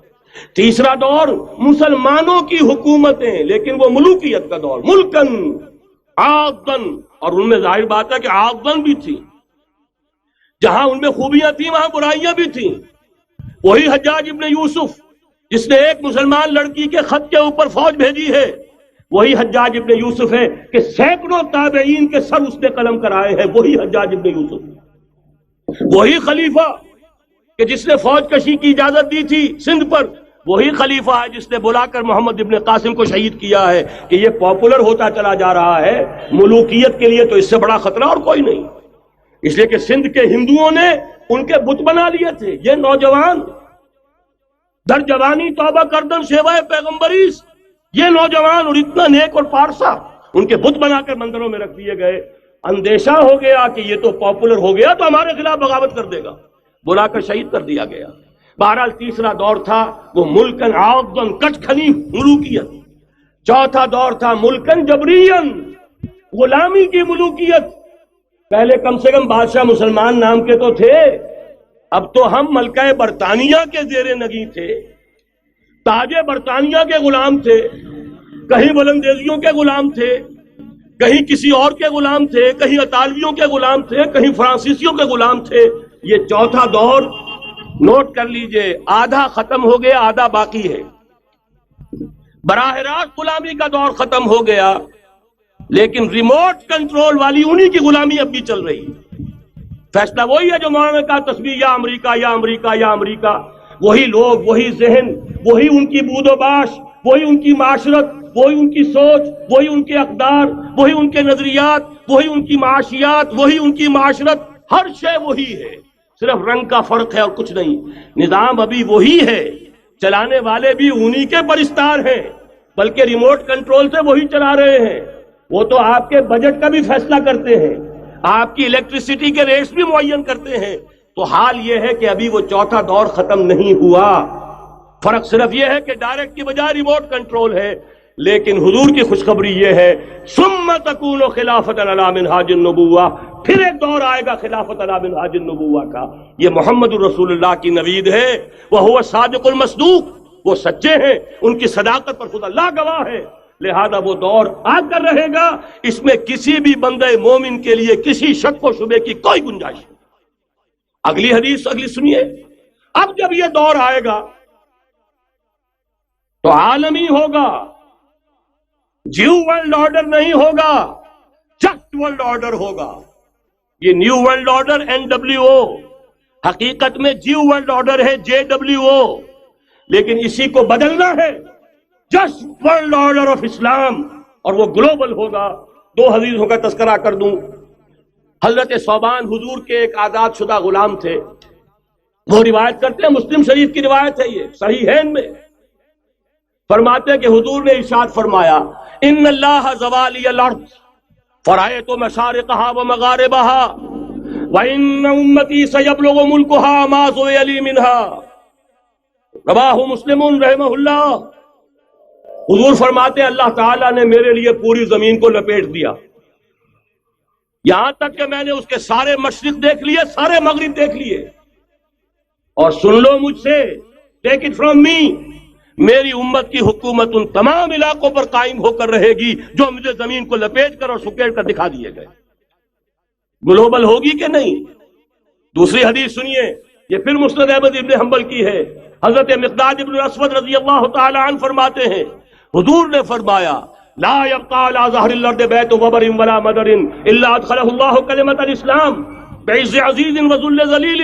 تیسرا دور مسلمانوں کی حکومتیں، لیکن وہ ملوکیت کا دور، ملکن عاضن، اور ان میں ظاہر بات ہے کہ عاضن بھی تھی، جہاں ان میں خوبیاں تھیں وہاں برائیاں بھی تھیں۔ وہی حجاج ابن یوسف جس نے ایک مسلمان لڑکی کے خط کے اوپر فوج بھیجی ہے، وہی حجاج ابن یوسف ہے کہ سینکڑوں تابعین کے سر اس نے قلم کرائے ہیں، وہی حجاج ابن یوسف۔ وہی خلیفہ کہ جس نے فوج کشی کی اجازت دی تھی سندھ پر، وہی خلیفہ ہے جس نے بلا کر محمد ابن قاسم کو شہید کیا ہے کہ یہ پاپولر ہوتا چلا جا رہا ہے، ملوکیت کے لیے تو اس سے بڑا خطرہ اور کوئی نہیں۔ اس لیے کہ سندھ کے ہندوؤں نے ان کے بت بنا لیے تھے۔ یہ نوجوان در جوانی توبہ کردن سیوائے پیغمبریس، یہ نوجوان اور اتنا نیک اور پارسا ان کے بت بنا کر مندروں میں رکھ دیے گئے۔ اندیشہ ہو گیا کہ یہ تو پاپولر ہو گیا تو ہمارے خلاف بغاوت کر دے گا، بلا کر شہید کر دیا گیا۔ بہرحال تیسرا دور تھا وہ ملکن عاضن، کچ کھلی ملوکیت۔ چوتھا دور تھا ملکن جبرین، غلامی کی ملوکیت۔ پہلے کم سے کم بادشاہ مسلمان نام کے تو تھے، اب تو ہم ملکہ برطانیہ کے زیر نگیں تھے، تاج برطانیہ کے غلام تھے، کہیں بلندیزیوں کے غلام تھے، کہیں کسی اور کے غلام تھے، کہیں اطالویوں کے غلام تھے، کہیں فرانسیسیوں کے غلام تھے۔ یہ چوتھا دور نوٹ کر لیجئے، آدھا ختم ہو گیا، آدھا باقی ہے۔ براہ راست غلامی کا دور ختم ہو گیا، لیکن ریموٹ کنٹرول والی انہی کی غلامی اب بھی چل رہی ہے۔ فیصلہ وہی ہے جو مولانا نے کہا، تسبیح یا امریکہ یا امریکہ یا امریکہ۔ وہی لوگ، وہی ذہن، وہی ان کی بود و باش، وہی ان کی معاشرت، وہی ان کی سوچ، وہی ان کے اقدار، وہی ان کے نظریات، وہی ان کی معاشیات، وہی ان کی معاشرت، ہر شے وہی ہے، صرف رنگ کا فرق ہے اور کچھ نہیں۔ نظام ابھی وہی ہے، چلانے والے بھی انہی کے پرستار ہیں، بلکہ ریموٹ کنٹرول سے وہی چلا رہے ہیں۔ وہ تو آپ کے بجٹ کا بھی فیصلہ کرتے ہیں، آپ کی الیکٹریسٹی کے ریٹس بھی معین کرتے ہیں۔ تو حال یہ ہے کہ ابھی وہ چوتھا دور ختم نہیں ہوا۔ فرق صرف یہ ہے کہ ڈائریکٹ کی بجائے ریموٹ کنٹرول ہے، لیکن حضور کی خوشخبری یہ ہے، ثم تکون خلافۃ علی منہاج النبوۃ، پھر ایک دور آئے گا خلافت علی منہاج النبوۃ کا۔ یہ محمد الرسول اللہ کی نوید ہے، وہ صادق المصدوق، وہ سچے ہیں، ان کی صداقت پر خود اللہ گواہ ہے۔ لہذا وہ دور آ کر رہے گا، اس میں کسی بھی بندے مومن کے لیے کسی شک و شبے کی کوئی گنجائش نہیں۔ اگلی حدیث اگلی سنیے، اب جب یہ دور آئے گا تو عالمی ہوگا، جیو ورلڈ آرڈر نہیں ہوگا، جسٹ ورلڈ آرڈر ہوگا۔ یہ نیو ورلڈ آرڈر NWO حقیقت میں جیو ورلڈ آرڈر ہے JWO، لیکن اسی کو بدلنا ہے جسٹ ورلڈ آرڈر آف اسلام، اور وہ گلوبل ہوگا۔ دو حدیثوں کا تذکرہ کر دوں۔ حضرت ثوبان حضور کے ایک آزاد شدہ غلام تھے، وہ روایت کرتے ہیں، مسلم شریف کی روایت ہے، یہ صحیحین میں فرماتے ہیں کہ حضور نے ارشاد فرمایا، ان اللہ زوالی الارض فرأیت مشارقها ومغاربها وان امتی سیبلغ ملکها ما زوی لی منها، رواہ مسلم رحمہ اللہ۔ حضور فرماتے ہیں اللہ تعالیٰ نے میرے لیے پوری زمین کو لپیٹ دیا، یہاں تک کہ میں نے اس کے سارے مشرق دیکھ لیے، سارے مغرب دیکھ لیے، اور سن لو مجھ سے، ٹیک اٹ فرام می، میری امت کی حکومت ان تمام علاقوں پر قائم ہو کر رہے گی جو مجھے زمین کو لپیٹ کر اور سکیڑ کر دکھا دیے گئے۔ گلوبل ہوگی کہ نہیں؟ دوسری حدیث سنیے، یہ پھر مسند احمد ابن حنبل کی ہے۔ حضرت مقداد ابن الاسود رضی اللہ تعالی عنہ فرماتے ہیں، حضور نے فرمایا، لا يبقى على ظهر الارض بيت وبر ولا مدر الا ادخله الله كلمة الاسلام بعز عزيز وذل ذليل،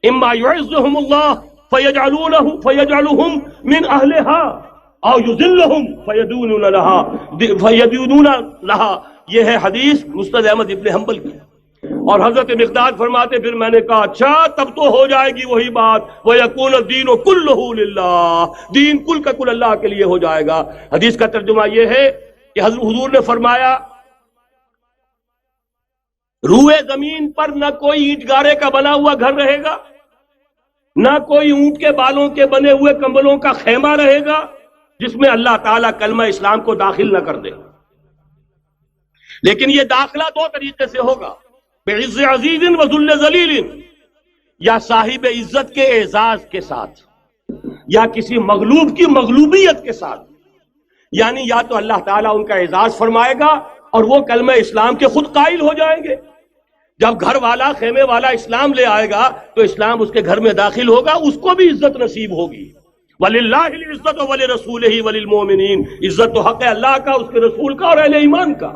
اما يعزهم الله فيجعلهم من اهلها او يذلهم فيدونون لها۔ یہ ہے حدیث مسند احمد ابن حنبل کی۔ اور حضرت مقداد فرماتے پھر میں نے کہا اچھا تب تو ہو جائے گی وہی بات، وَيَكُونَ الدِّينُ كُلُّهُ لِلَّهِ، دین کل کا کل اللہ کے لیے ہو جائے گا۔ حدیث کا ترجمہ یہ ہے کہ حضور نے فرمایا روئے زمین پر نہ کوئی اینٹ گارے کا بنا ہوا گھر رہے گا، نہ کوئی اونٹ کے بالوں کے بنے ہوئے کمبلوں کا خیمہ رہے گا جس میں اللہ تعالیٰ کلمہ اسلام کو داخل نہ کر دے۔ لیکن یہ داخلہ دو طریقے سے ہوگا، بعز عزیز و ذل ذلیل، یا صاحب عزت کے اعزاز کے ساتھ، یا کسی مغلوب کی مغلوبیت کے ساتھ، یعنی یا تو اللہ تعالیٰ ان کا اعزاز فرمائے گا اور وہ کلمہ اسلام کے خود قائل ہو جائیں گے۔ جب گھر والا خیمے والا اسلام لے آئے گا تو اسلام اس کے گھر میں داخل ہوگا، اس کو بھی عزت نصیب ہوگی۔ وَلِلَّهِ الْعِزَّةُ وَلِرَسُولِهِ وَلِلْمُؤْمِنِينَ، عزت تو حق ہے اللہ کا، اس کے رسول کا اور اہل ایمان کا۔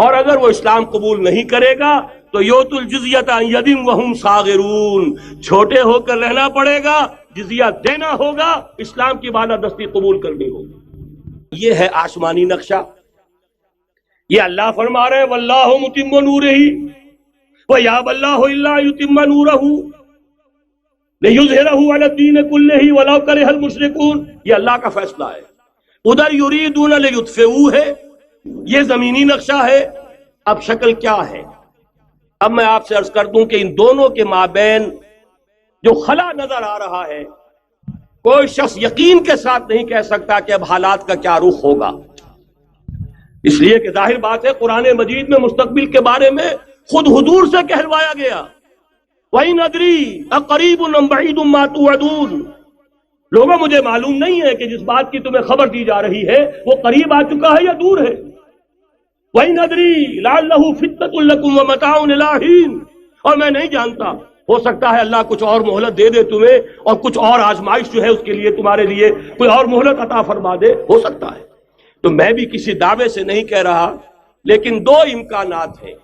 اور اگر وہ اسلام قبول نہیں کرے گا تو یؤتُ الْجِزْیَةَ عَنْ یَدٍ وَهُمْ صَاغِرُونَ، چھوٹے ہو کر رہنا پڑے گا، جزیہ دینا ہوگا، اسلام کی بالادستی قبول کرنی ہوگی۔ یہ ہے آسمانی نقشہ۔ یہ اللہ فرما رہے ہیں وَاللَّهُ مُتِمُّ نُورِهِ وَيَأْبَى اللَّهُ إِلَّا يُتِمَّ نُورَهُ لِيُظْهِرَهُ عَلَى الدِّينِ كُلِّهِ وَلَوْ كَرِهَ الْمُشْرِكُونَ۔ یہ اللہ کا فیصلہ ہے۔ ادھر یریدون لیطفئوا ہے، یہ زمینی نقشہ ہے۔ اب شکل کیا ہے؟ اب میں آپ سے عرض کر دوں کہ ان دونوں کے مابین جو خلا نظر آ رہا ہے، کوئی شخص یقین کے ساتھ نہیں کہہ سکتا کہ اب حالات کا کیا رخ ہوگا، اس لیے کہ ظاہر بات ہے قرآن مجید میں مستقبل کے بارے میں خود حضور سے کہلوایا گیا، وَإِنْ أَدْرِي أَقَرِيبٌ أَمْ بَعِيدٌ مَا تُوعَدُونَ۔ لوگوں مجھے معلوم نہیں ہے کہ جس بات کی تمہیں خبر دی جا رہی ہے وہ قریب آ چکا ہے یا دور ہے۔ وَإِنْ أَدْرِي لَعَلَّهُ فِتْنَةٌ لَكُمْ وَمَتَاعٌ إِلَىٰ حِينٍ، اور میں نہیں جانتا، ہو سکتا ہے اللہ کچھ اور مہلت دے دے تمہیں، اور کچھ اور آزمائش جو ہے اس کے لیے تمہارے لیے کوئی اور مہلت عطا فرما دے، ہو سکتا ہے۔ تو میں بھی کسی دعوے سے نہیں کہہ رہا، لیکن دو امکانات ہیں۔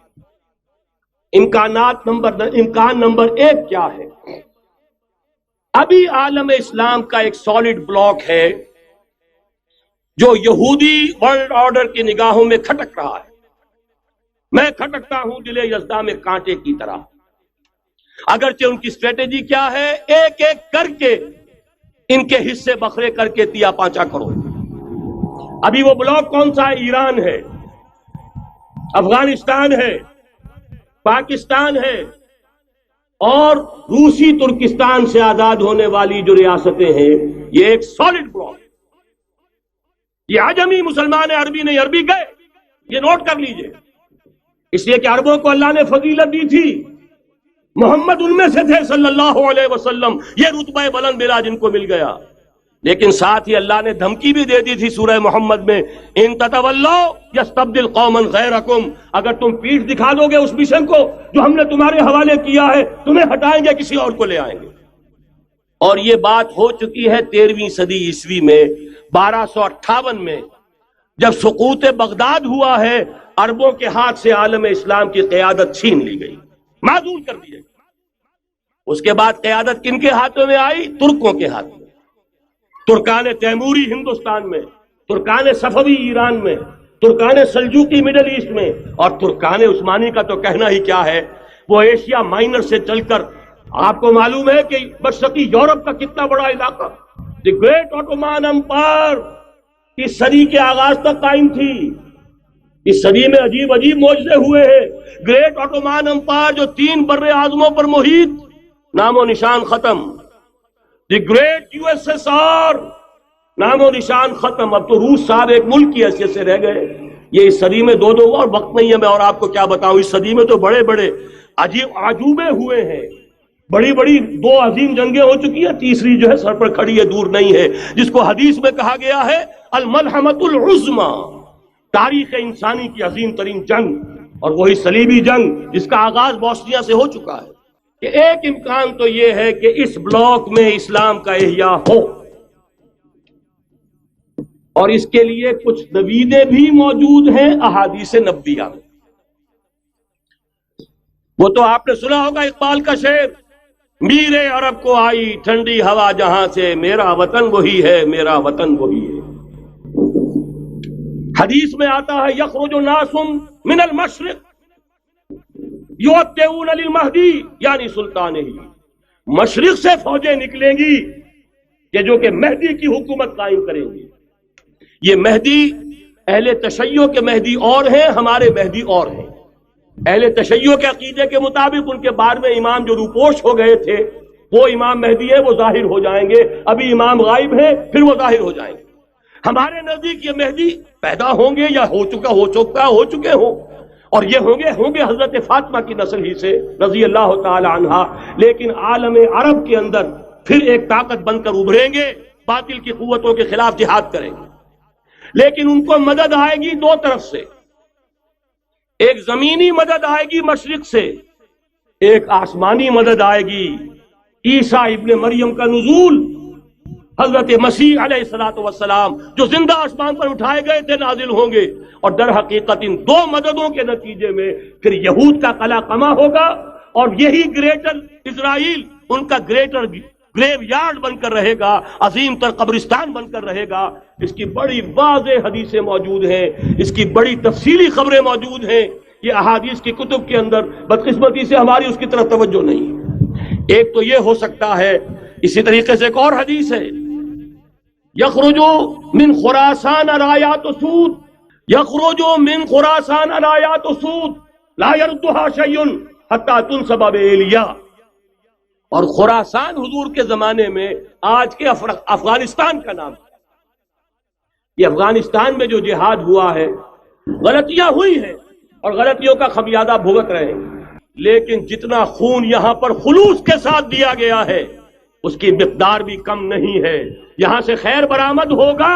امکان نمبر ایک کیا ہے؟ ابھی عالم اسلام کا ایک سالڈ بلاک ہے جو یہودی ورلڈ آرڈر کی نگاہوں میں کھٹک رہا ہے۔ میں کھٹکتا ہوں دل یزداں میں کانٹے کی طرح۔ اگرچہ ان کی اسٹریٹجی کیا ہے؟ ایک ایک کر کے ان کے حصے بکھرے کر کے تیا پانچا کرو۔ ابھی وہ بلاک کون سا ہے؟ ایران ہے، افغانستان ہے، پاکستان ہے، اور روسی ترکستان سے آزاد ہونے والی جو ریاستیں ہیں، یہ ایک سالڈ بلاک۔ یہ عجمی مسلمان عربی نہیں، عربی گئے، یہ نوٹ کر لیجئے، اس لیے کہ عربوں کو اللہ نے فضیلت دی تھی، محمد ان میں سے تھے صلی اللہ علیہ وسلم، یہ رتبہ بلند ملا جن کو مل گیا۔ لیکن ساتھ ہی اللہ نے دھمکی بھی دے دی تھی سورہ محمد میں، ان تتولوا یستبدل قوما غیرکم، اگر تم پیٹھ دکھا دو گے اس مشن کو جو ہم نے تمہارے حوالے کیا ہے، تمہیں ہٹائیں گے، کسی اور کو لے آئیں گے۔ اور یہ بات ہو چکی ہے 13ویں صدی عیسوی میں، 1258 میں جب سقوط بغداد ہوا ہے، عربوں کے ہاتھ سے عالم اسلام کی قیادت چھین لی گئی، معزول کر دی گئی۔ اس کے بعد قیادت کن کے ہاتھوں میں آئی؟ ترکوں کے ہاتھ میں، ترکان تیموری ہندوستان میں، ترکان صفوی ایران میں، ترکان سلجوقی مڈل ایسٹ میں، اور ترکان عثمانی کا تو کہنا ہی کیا ہے، وہ ایشیا مائنر سے چل کر آپ کو معلوم ہے کہ مشرقی یورپ کا کتنا بڑا علاقہ، دی گریٹ آٹومان امپائر اس صدی کے آغاز تک قائم تھی۔ اس صدی میں عجیب عجیب معجزے ہوئے ہیں۔ گریٹ آٹومان امپائر جو 3 بر اعظموں پر محیط، نام و نشان ختم۔ The great U S S R, نام و نشان ختم۔ اب تو روس صاحب ایک ملک کی حیثیت سے رہ گئے۔ یہ اس صدی میں دو اور وقت نہیں ہے میں اور آپ کو کیا بتاؤں، اس صدی میں تو بڑے بڑے عجیب عجوبے ہوئے ہیں، بڑی بڑی 2 عظیم جنگیں ہو چکی ہیں، تیسری جو ہے سر پر کھڑی ہے، دور نہیں ہے، جس کو حدیث میں کہا گیا ہے الملحمۃ العظمی، تاریخ انسانی کی عظیم ترین جنگ، اور وہی صلیبی جنگ جس کا آغاز بوسنیا سے ہو چکا ہے۔ کہ ایک امکان تو یہ ہے کہ اس بلاک میں اسلام کا احیاء ہو، اور اس کے لیے کچھ نویدیں بھی موجود ہیں احادیث نبویہ میں۔ وہ تو آپ نے سنا ہوگا اقبال کا شعر، میرے عرب کو آئی ٹھنڈی ہوا جہاں سے، میرا وطن وہی ہے، میرا وطن وہی ہے۔ حدیث میں آتا ہے یخرج ناس من المشرق یؤتون للمہدی، یعنی سلطان ہی، مشرق سے فوجیں نکلیں گی کہ جو کہ مہدی کی حکومت قائم کریں گی۔ یہ مہدی اہل تشیع کے مہدی اور ہیں، ہمارے مہدی اور ہیں۔ اہل تشیع کے عقیدے کے مطابق ان کے بعد میں امام جو روپوش ہو گئے تھے وہ امام مہدی ہے، وہ ظاہر ہو جائیں گے، ابھی امام غائب ہیں، پھر وہ ظاہر ہو جائیں گے۔ ہمارے نزدیک یہ مہدی پیدا ہوں گے یا ہو چکے ہوں، اور یہ ہوں گے حضرت فاطمہ کی نسل ہی سے رضی اللہ تعالی عنہا، لیکن عالم عرب کے اندر پھر ایک طاقت بن کر ابھریں گے، باطل کی قوتوں کے خلاف جہاد کریں گے، لیکن ان کو مدد آئے گی 2 طرف سے، ایک زمینی مدد آئے گی مشرق سے، ایک آسمانی مدد آئے گی۔ عیسیٰ ابن مریم کا نزول، حضرت مسیح علیہ الصلوۃ والسلام جو زندہ آسمان پر اٹھائے گئے تھے نازل ہوں گے، اور در حقیقت ان 2 مددوں کے نتیجے میں پھر یہود کا قلع قمع ہوگا، اور یہی گریٹر اسرائیل ان کا گریٹر گریو یارڈ بن کر رہے گا، عظیم تر قبرستان بن کر رہے گا۔ اس کی بڑی واضح حدیثیں موجود ہیں، اس کی بڑی تفصیلی خبریں موجود ہیں، یہ احادیث کی کتب کے اندر، بدقسمتی سے ہماری اس کی طرف توجہ نہیں ہے۔ ایک تو یہ ہو سکتا ہے، اسی طریقے سے ایک اور حدیث ہے، یخرج من خراسان رایات سود، یخرج من خراسان رایات سود لا يردها شیء حتی تنصب بإیلیا۔ اور خراسان حضور کے زمانے میں آج کے افغانستان کا نام ہے۔ یہ افغانستان میں جو جہاد ہوا ہے، غلطیاں ہوئی ہیں اور غلطیوں کا خمیازہ بھگت رہے ہیں، لیکن جتنا خون یہاں پر خلوص کے ساتھ دیا گیا ہے اس کی مقدار بھی کم نہیں ہے۔ یہاں سے خیر برآمد ہوگا۔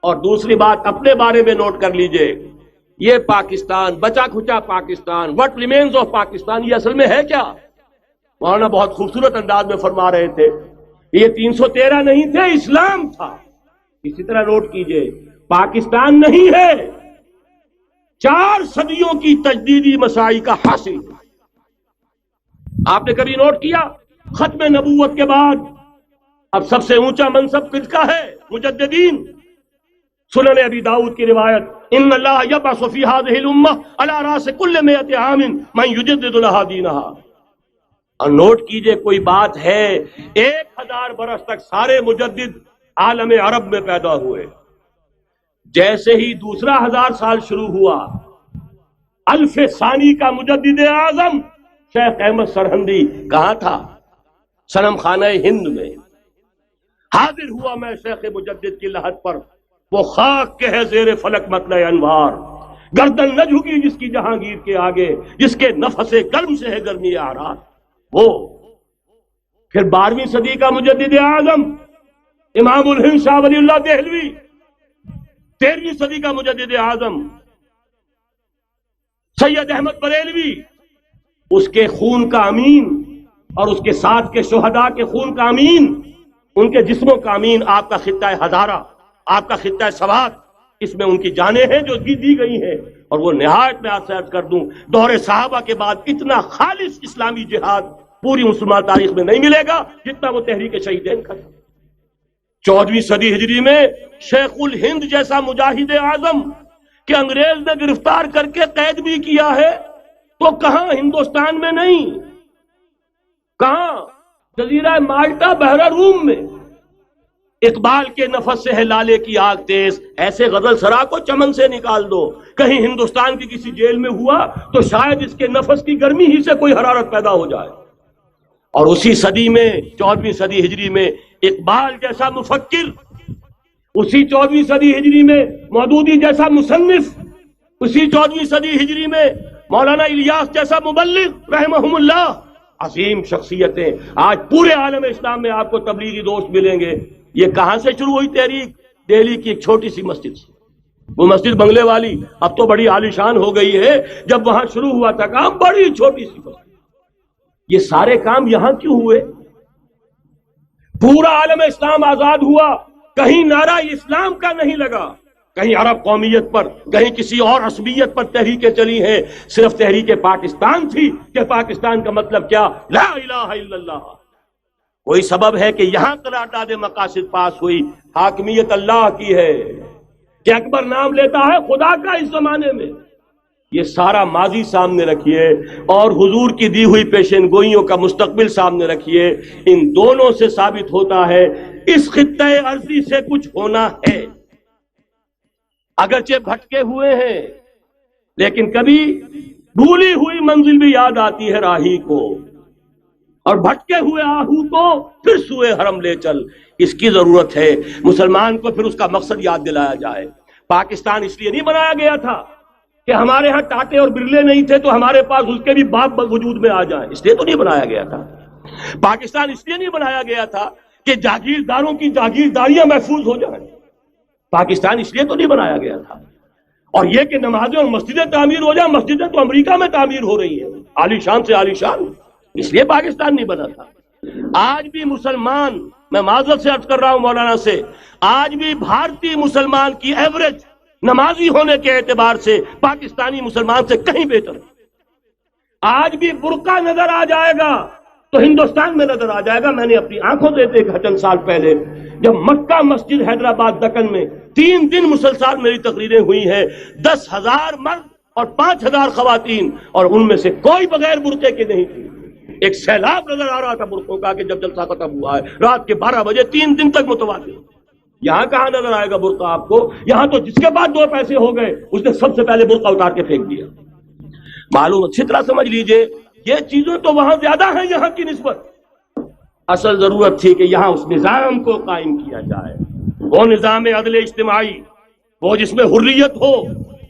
اور دوسری بات اپنے بارے میں نوٹ کر لیجئے، یہ پاکستان، بچا کھچا Pakistan, what remains of Pakistan, یہ اصل میں ہے کیا؟ مولانا بہت خوبصورت انداز میں فرما رہے تھے، یہ 313 نہیں تھے، اسلام تھا۔ اسی طرح نوٹ کیجئے، پاکستان نہیں ہے، 4 صدیوں کی تجدیدی مساعی کا حاصل۔ آپ نے کبھی نوٹ کیا ختم نبوت کے بعد اب سب سے اونچا منصب کس کا ہے؟ مجددین۔ سنن ابی داؤد کی روایت، ان اللہ یبعث فی هذه الامہ علی راس کل 100 عام من یجدد لها دینہا۔ اور نوٹ کیجئے، کوئی بات ہے 1000 برس تک سارے مجدد عالم عرب میں پیدا ہوئے، جیسے ہی دوسرا 1000 سال شروع ہوا، الف ثانی کا مجدد اعظم شیخ احمد سرہندی کہاں تھا؟ صنم خانہ ہند میں حاضر ہوا۔ میں شیخ مجدد کی لحد پر، وہ خاک کے ہے زیر فلک مطلع انوار، گردن نہ جھکی جس کی جہانگیر کے آگے، جس کے نفس گرم سے ہے گرمی اعراض۔ وہ پھر 12ویں صدی کا مجدد اعظم امام الہند شاہ ولی اللہ دہلوی 13ویں صدی کا مجدد اعظم، سید احمد بریلوی اس کے خون کا امین اور اس کے ساتھ کے شہداء کے خون کا امین، ان کے جسموں کا امین آپ کا خطہ ہزارہ، آپ کا خطہ سوات، اس میں ان کی جانیں ہیں جو دی گئی ہیں. اور وہ نہایت میں آپ سے عرض کر دوں، دور صحابہ کے بعد اتنا خالص اسلامی جہاد پوری مسلمان تاریخ میں نہیں ملے گا جتنا وہ تحریک شہیدین کا. 14ویں صدی ہجری میں شیخ الہند جیسا مجاہد اعظم کہ انگریز نے گرفتار کر کے قید بھی کیا ہے، تو کہاں ہندوستان میں نہیں، کہاں جزیرہ مالٹا بحر روم میں. اقبال کے نفس سے ہے لالے کی آگ تیز، ایسے غزل سرا کو چمن سے نکال دو. کہیں ہندوستان کی کسی جیل میں ہوا تو شاید اس کے نفس کی گرمی ہی سے کوئی حرارت پیدا ہو جائے. اور اسی صدی میں 14ویں صدی ہجری میں اقبال جیسا مفکر، اسی 14ویں صدی ہجری میں مودودی جیسا مصنف، اسی 14ویں صدی ہجری میں مولانا الیاس جیسا مبلغ رحمہم اللہ، عظیم شخصیتیں آج پورے عالم اسلام میں آپ کو تبلیغی دوست ملیں گے. یہ کہاں سے شروع ہوئی تحریک؟ دہلی کی ایک چھوٹی سی مسجد سے. وہ مسجد بنگلے والی اب تو بڑی عالیشان ہو گئی ہے، جب وہاں شروع ہوا تھا کام بڑی چھوٹی سی مسجد. یہ سارے کام یہاں کیوں ہوئے؟ پورا عالم اسلام آزاد ہوا، کہیں نعرہ اسلام کا نہیں لگا، کہیں عرب قومیت پر، کہیں کسی اور عصبیت پر تحریکیں چلی ہیں. صرف تحریک پاکستان تھی کہ پاکستان کا مطلب کیا؟ لا الہ الا اللہ. کوئی سبب ہے کہ یہاں قرارداد مقاصد پاس ہوئی، حاکمیت اللہ کی ہے کہ اکبر نام لیتا ہے خدا کا اس زمانے میں. یہ سارا ماضی سامنے رکھیے اور حضور کی دی ہوئی پیشین گوئیوں کا مستقبل سامنے رکھیے. ان دونوں سے ثابت ہوتا ہے اس خطہ ارضی سے کچھ ہونا ہے. اگرچہ بھٹکے ہوئے ہیں لیکن کبھی بھولی ہوئی منزل بھی یاد آتی ہے راہی کو، اور بھٹکے ہوئے آہو کو پھر سوئے حرم لے چل. اس کی ضرورت ہے مسلمان کو، پھر اس کا مقصد یاد دلایا جائے. پاکستان اس لیے نہیں بنایا گیا تھا کہ ہمارے ہاں ٹاٹے اور برلے نہیں تھے تو ہمارے پاس اس کے بھی باپ وجود میں آ جائیں، اس لیے تو نہیں بنایا گیا تھا. پاکستان اس لیے نہیں بنایا گیا تھا کہ جاگیرداروں کی جاگیرداریاں محفوظ ہو جائیں. پاکستان اس لیے تو نہیں بنایا گیا تھا. اور یہ کہ نمازیں اور مسجدیں تعمیر ہو جائیں، مسجدیں تو امریکہ میں تعمیر ہو رہی ہیں عالی شان سے عالی شان، اس لیے پاکستان نہیں بنا تھا. آج بھی مسلمان، میں معذرت سے عرض کر رہا ہوں مولانا سے، آج بھی بھارتی مسلمان کی ایوریج نمازی ہونے کے اعتبار سے پاکستانی مسلمان سے کہیں بہتر ہے. آج بھی برقع نظر آ جائے گا تو ہندوستان میں نظر آ جائے گا. میں نے اپنی آنکھوں سے دیکھا چند سال پہلے جب مکہ مسجد حیدرآباد دکن میں 3 دن مسلسل میری تقریریں ہوئی ہیں، 10,000 مرد اور 5,000 خواتین، اور ان میں سے کوئی بغیر برقعے کے نہیں تھی. ایک سیلاب نظر آ رہا تھا برقعوں کا کہ جب جلسہ ختم ہوا ہے رات کے 12 بجے 3 دن تک متواتر. یہاں کہاں نظر آئے گا برقع آپ کو؟ یہاں تو جس کے بعد 2 پیسے ہو گئے اس نے سب سے پہلے برقع اتار کے پھینک دیا. معلوم اچھی طرح سمجھ لیجئے یہ چیزیں تو وہاں زیادہ ہیں یہاں کی نسبت. اصل ضرورت تھی کہ یہاں اس نظام کو قائم کیا جائے، وہ نظام عدل اجتماعی، وہ جس میں حریت ہو،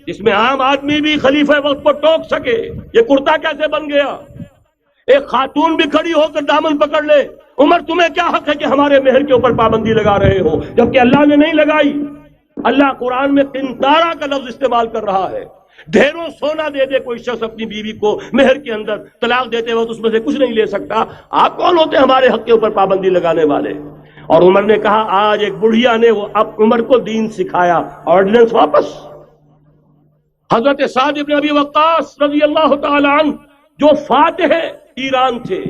جس میں عام آدمی بھی خلیفہ وقت کو ٹوک سکے. یہ کرتا کیسے بن گیا؟ ایک خاتون بھی کھڑی ہو کر دامن پکڑ لے، عمر تمہیں کیا حق ہے کہ ہمارے مہر کے اوپر پابندی لگا رہے ہو، جبکہ اللہ نے نہیں لگائی. اللہ قرآن میں قنطارہ کا لفظ استعمال کر رہا ہے. ڈھیروں سونا دے دے کوئی شخص اپنی بیوی کو مہر کے اندر، طلاق دیتے وقت اس میں سے کچھ نہیں لے سکتا. آپ کون ہوتے ہیں ہمارے حق کے اوپر پابندی لگانے والے؟ اور عمر نے کہا آج ایک بڑھیا نے وہ اب عمر کو دین سکھایا، آرڈیننس واپس. حضرت سعد بن ابی وقاص رضی اللہ تعالی عنہ جو فاتح ایران تھے،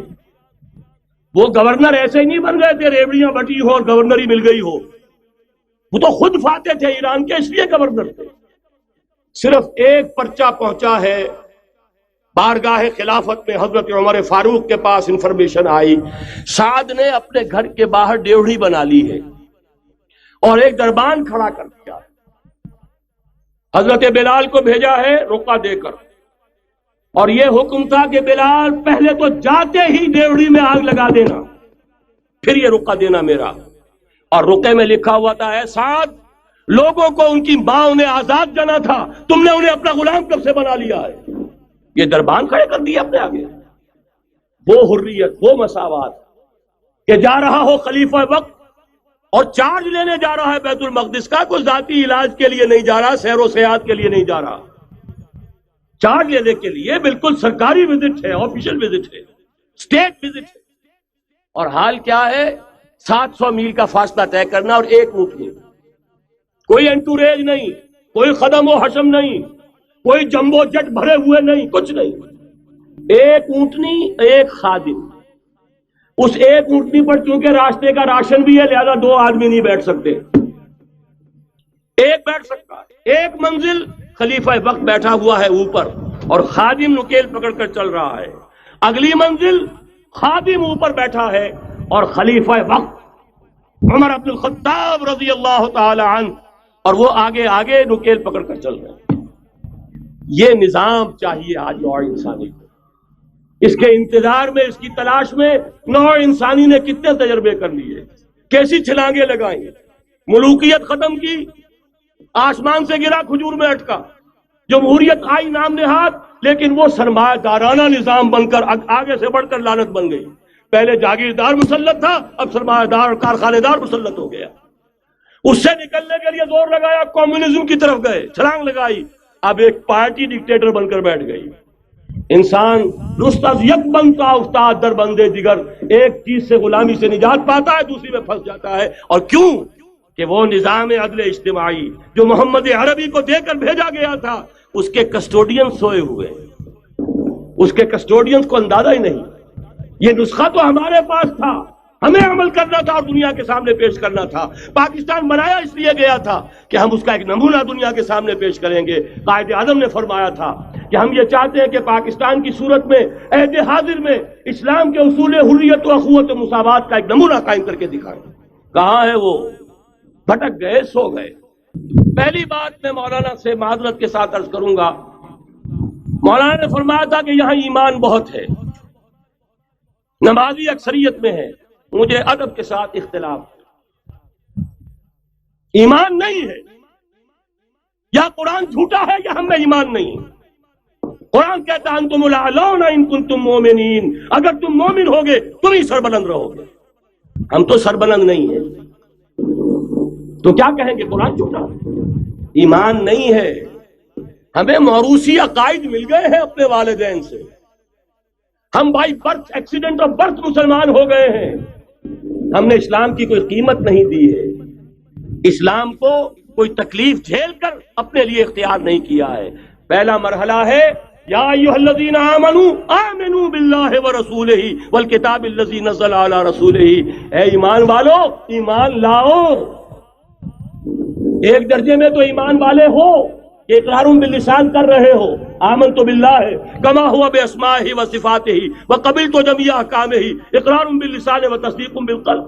وہ گورنر ایسے ہی نہیں بن گئے تھے ریوڑیاں بٹی ہو اور گورنری مل گئی ہو. وہ تو خود فاتح تھے ایران کے، اس لیے گورنر تھے. صرف ایک پرچہ پہنچا ہے بارگاہ خلافت میں، حضرت عمر فاروق کے پاس انفارمیشن آئی سعد نے اپنے گھر کے باہر ڈیوڑی بنا لی ہے اور ایک دربان کھڑا کر دیا. حضرت بلال کو بھیجا ہے رقعہ دے کر، اور یہ حکم تھا کہ بلال پہلے تو جاتے ہی ڈیوڑی میں آگ لگا دینا، پھر یہ رقعہ دینا میرا. اور رقعے میں لکھا ہوا تھا اے سعد، لوگوں کو ان کی ماں نے آزاد جانا تھا، تم نے انہیں اپنا غلام کب سے بنا لیا ہے. یہ دربان کھڑے کر دیا اپنے آگے. وہ حریت، وہ مساوات کہ جا رہا ہو خلیفہ وقت اور چارج لینے جا رہا ہے بیت المقدس کا، کوئی ذاتی علاج کے لیے نہیں جا رہا، سیر و سیاحت کے لیے نہیں جا رہا، چارج لینے کے لیے بالکل سرکاری وزٹ ہے، آفیشل وزٹ ہے، اسٹیٹ وزٹ ہے۔ اور حال کیا ہے؟ 700 میل کا فاصلہ طے کرنا اور ایک اونٹنی، کوئی انٹوریج نہیں، کوئی خدم و حشم نہیں، کوئی جمبو جٹ بھرے ہوئے نہیں، کچھ نہیں، ایک اونٹنی ایک خادم۔ اس ایک اونٹنی پر چونکہ راستے کا راشن بھی ہے لہذا 2 آدمی نہیں بیٹھ سکتے، ایک بیٹھ سکتا ہے۔ ایک منزل خلیفہ وقت بیٹھا ہوا ہے اوپر اور خادم نکیل پکڑ کر چل رہا ہے، اگلی منزل خادم اوپر بیٹھا ہے اور خلیفہ وقت عمر بن الخطاب رضی اللہ تعالی عنہ اور وہ آگے آگے نکیل پکڑ کر چل رہے ہیں۔ یہ نظام چاہیے آج نوع انسانی کو۔ اس کے انتظار میں، اس کی تلاش میں نوع انسانی نے کتنے تجربے کر لیے، کیسی چھلانگیں لگائیں، ملوکیت ختم کی، آسمان سے گرا کھجور میں اٹکا، جمہوریت آئی نام نہاد، لیکن وہ سرمایہ دارانہ نظام بن کر آگے سے بڑھ کر لعنت بن گئی۔ پہلے جاگیردار مسلط تھا، اب سرمایہ دار اور کارخانے دار مسلط ہو گیا۔ اس سے نکلنے کے لیے زور لگایا، کمیونزم کی طرف گئے، چھلانگ لگائی، اب ایک پارٹی ڈکٹیٹر بن کر بیٹھ گئی۔ انسان رست از یک بنتا افتاد در بندے دیگر، ایک چیز سے غلامی سے نجات پاتا ہے، دوسری میں پھنس جاتا ہے۔ اور کیوں؟ کہ وہ نظام عدل اجتماعی جو محمد عربی کو دے کر بھیجا گیا تھا، اس کے کسٹوڈین سوئے ہوئے، اس کے کسٹوڈین کو اندازہ ہی نہیں۔ یہ نسخہ تو ہمارے پاس تھا، ہمیں عمل کرنا تھا اور دنیا کے سامنے پیش کرنا تھا۔ پاکستان بنایا اس لیے گیا تھا کہ ہم اس کا ایک نمونہ دنیا کے سامنے پیش کریں گے۔ قائد اعظم نے فرمایا تھا کہ ہم یہ چاہتے ہیں کہ پاکستان کی صورت میں عہد حاضر میں اسلام کے اصول حریت و اخوت و مساوات کا ایک نمونہ قائم کر کے دکھائیں۔ کہاں ہے وہ؟ بھٹک گئے، سو گئے۔ پہلی بات میں مولانا سے معذرت کے ساتھ عرض کروں گا، مولانا نے فرمایا تھا کہ یہاں ایمان بہت ہے، نمازی اکثریت میں ہے، مجھے ادب کے ساتھ اختلاف، ایمان نہیں ہے، یا قرآن جھوٹا ہے یا ہم میں ایمان نہیں ہے۔ قرآن کہتا ہے انتم الاعلون ان کنتم مومنین، اگر تم مومن ہوگے تم ہی سربلند رہو گے، ہم تو سربلند نہیں ہیں، تو کیا کہیں گے؟ قرآن جھوٹا، ایمان نہیں ہے۔ ہمیں موروثی عقائد مل گئے ہیں اپنے والدین سے، ہم by birth, accident of birth مسلمان ہو گئے ہیں، ہم نے اسلام کی کوئی قیمت نہیں دی ہے، اسلام کو کوئی تکلیف جھیل کر اپنے لیے اختیار نہیں کیا ہے۔ پہلا مرحلہ ہے یا ایھا الذین آمنوا آمنوا باللہ ورسولہ والکتاب الذی نزل علی رسولہ، اے ایمان والو ایمان لاؤ۔ ایک درجے میں تو ایمان والے ہو کہ اقرار باللسان کر رہے ہو، آمنت باللہ کما ہوا باسمائہ وصفاتہ وقبلت جمیع احکامہ، اقرار باللسان وتصدیق بالقلب،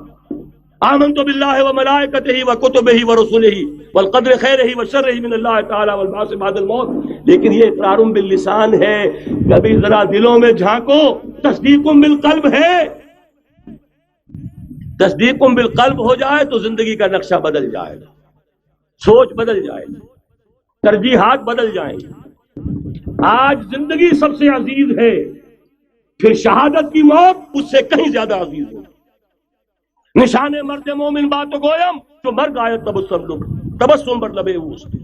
آمنت باللہ وملائکتہ وکتبہ ورسلہ والقدر خیرہ وشرہ من اللہ تعالی والبعث بعد الموت۔ لیکن یہ اقرار باللسان ہے، کبھی ذرا دلوں میں جھانکو، تصدیق بالقلب ہے۔ تصدیق بالقلب ہو جائے تو زندگی کا نقشہ بدل جائے گا، سوچ بدل جائے گی، ترجیحات بدل جائیں گی۔ آج زندگی سب سے عزیز ہے، پھر شہادت کی موت اس سے کہیں زیادہ عزیز ہے۔ نشان مرد مومن بات گویم جو مر آیت تبسم بر لبے اوست۔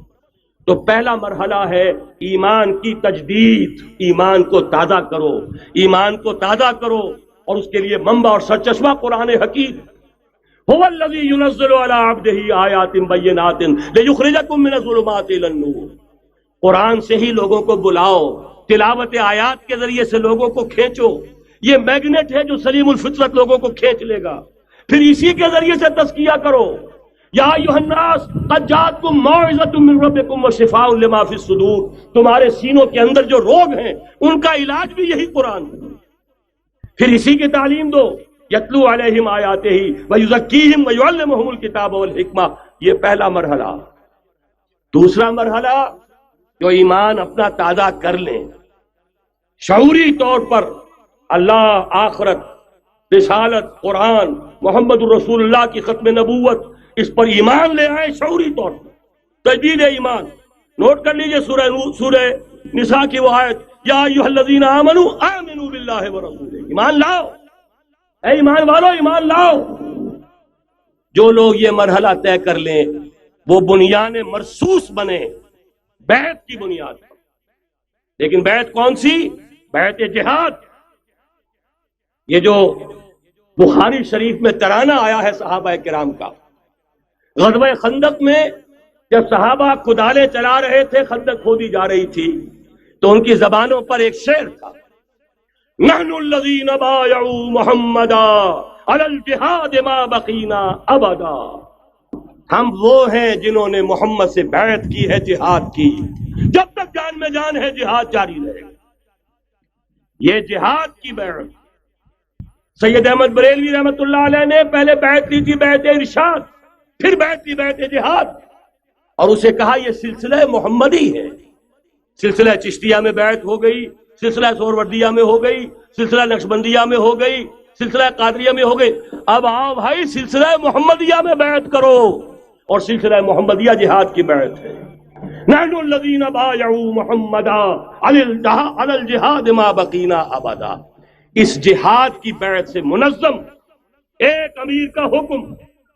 تو پہلا مرحلہ ہے ایمان کی تجدید، ایمان کو تازہ کرو، ایمان کو تازہ کرو، اور اس کے لیے منبع اور سرچشمہ قرآن حکیم۔ هو الذی ينزل على عبده آیات بینات لیخرجکم من الظلمات الى النور۔ قرآن سے ہی لوگوں کو بلاؤ، تلاوت آیات کے ذریعے سے لوگوں کو کھینچو، یہ میگنیٹ ہے جو سلیم الفطرت لوگوں کو کھینچ لے گا۔ پھر اسی کے ذریعے سے تزکیہ کرو، یا ایھا الناس قد جاءتکم موعظۃ من ربکم وشفاء لما فی الصدور، تمہارے سینوں کے اندر جو روگ ہیں ان کا علاج بھی یہی قرآن ہے۔ پھر اسی کی تعلیم دو، یتلو علیہم آیاتہ ویزکیہم ویعلمہم الکتاب والحکمہ۔ یہ پہلا مرحلہ۔ دوسرا مرحلہ جو ایمان اپنا تازہ کر لیں، شعوری طور پر اللہ، آخرت، رسالت، قرآن، محمد الرسول اللہ کی ختم نبوت، اس پر ایمان لے آئے شعوری طور پر، تجدید ایمان۔ نوٹ کر لیجئے سورہ نساء کی وہ آیت، یا ایھا الذین آمنوا آمنوا باللہ ورسولہ، ایمان لاؤ، اے ایمان والو ایمان لاؤ۔ جو لوگ یہ مرحلہ طے کر لیں وہ بنیان مرصوص بنے بیعت کی بنیاد پر. لیکن بیعت کون سی؟ بیعت جہاد. یہ جو بخاری شریف میں ترانہ آیا ہے صحابہ کرام کا، غزوہ خندق میں جب صحابہ کدالیں چلا رہے تھے، خندق کھودی جا رہی تھی، تو ان کی زبانوں پر ایک شعر تھا، نحن الذین بایعوا محمدا علی الجہاد ما بقینا ابدا. ہم وہ ہیں جنہوں نے محمد سے بیعت کی ہے جہاد کی، جب تک جان میں جان ہے جہاد جاری رہے گا. یہ جہاد کی بیعت. سید احمد بریلوی رحمۃ اللہ علیہ نے پہلے بیعت لی تھی بیعت ارشاد، پھر بیعت لی بیعت جہاد، اور اسے کہا یہ سلسلہ محمدی ہے. سلسلہ چشتیہ میں بیعت ہو گئی، سلسلہ سہروردیہ میں ہو گئی، سلسلہ نقشبندیہ میں ہو گئی، سلسلہ قادریہ میں ہو گئی. اب آؤ بھائی سلسلہ محمدیہ میں بیعت کرو، اور سلسلہ محمدیہ جہاد کی بیعت ہے. نحن الذین بایعوا محمدا علی الجہاد ما بقینا ابدا. اس جہاد کی بیعت سے منظم ایک امیر کا حکم،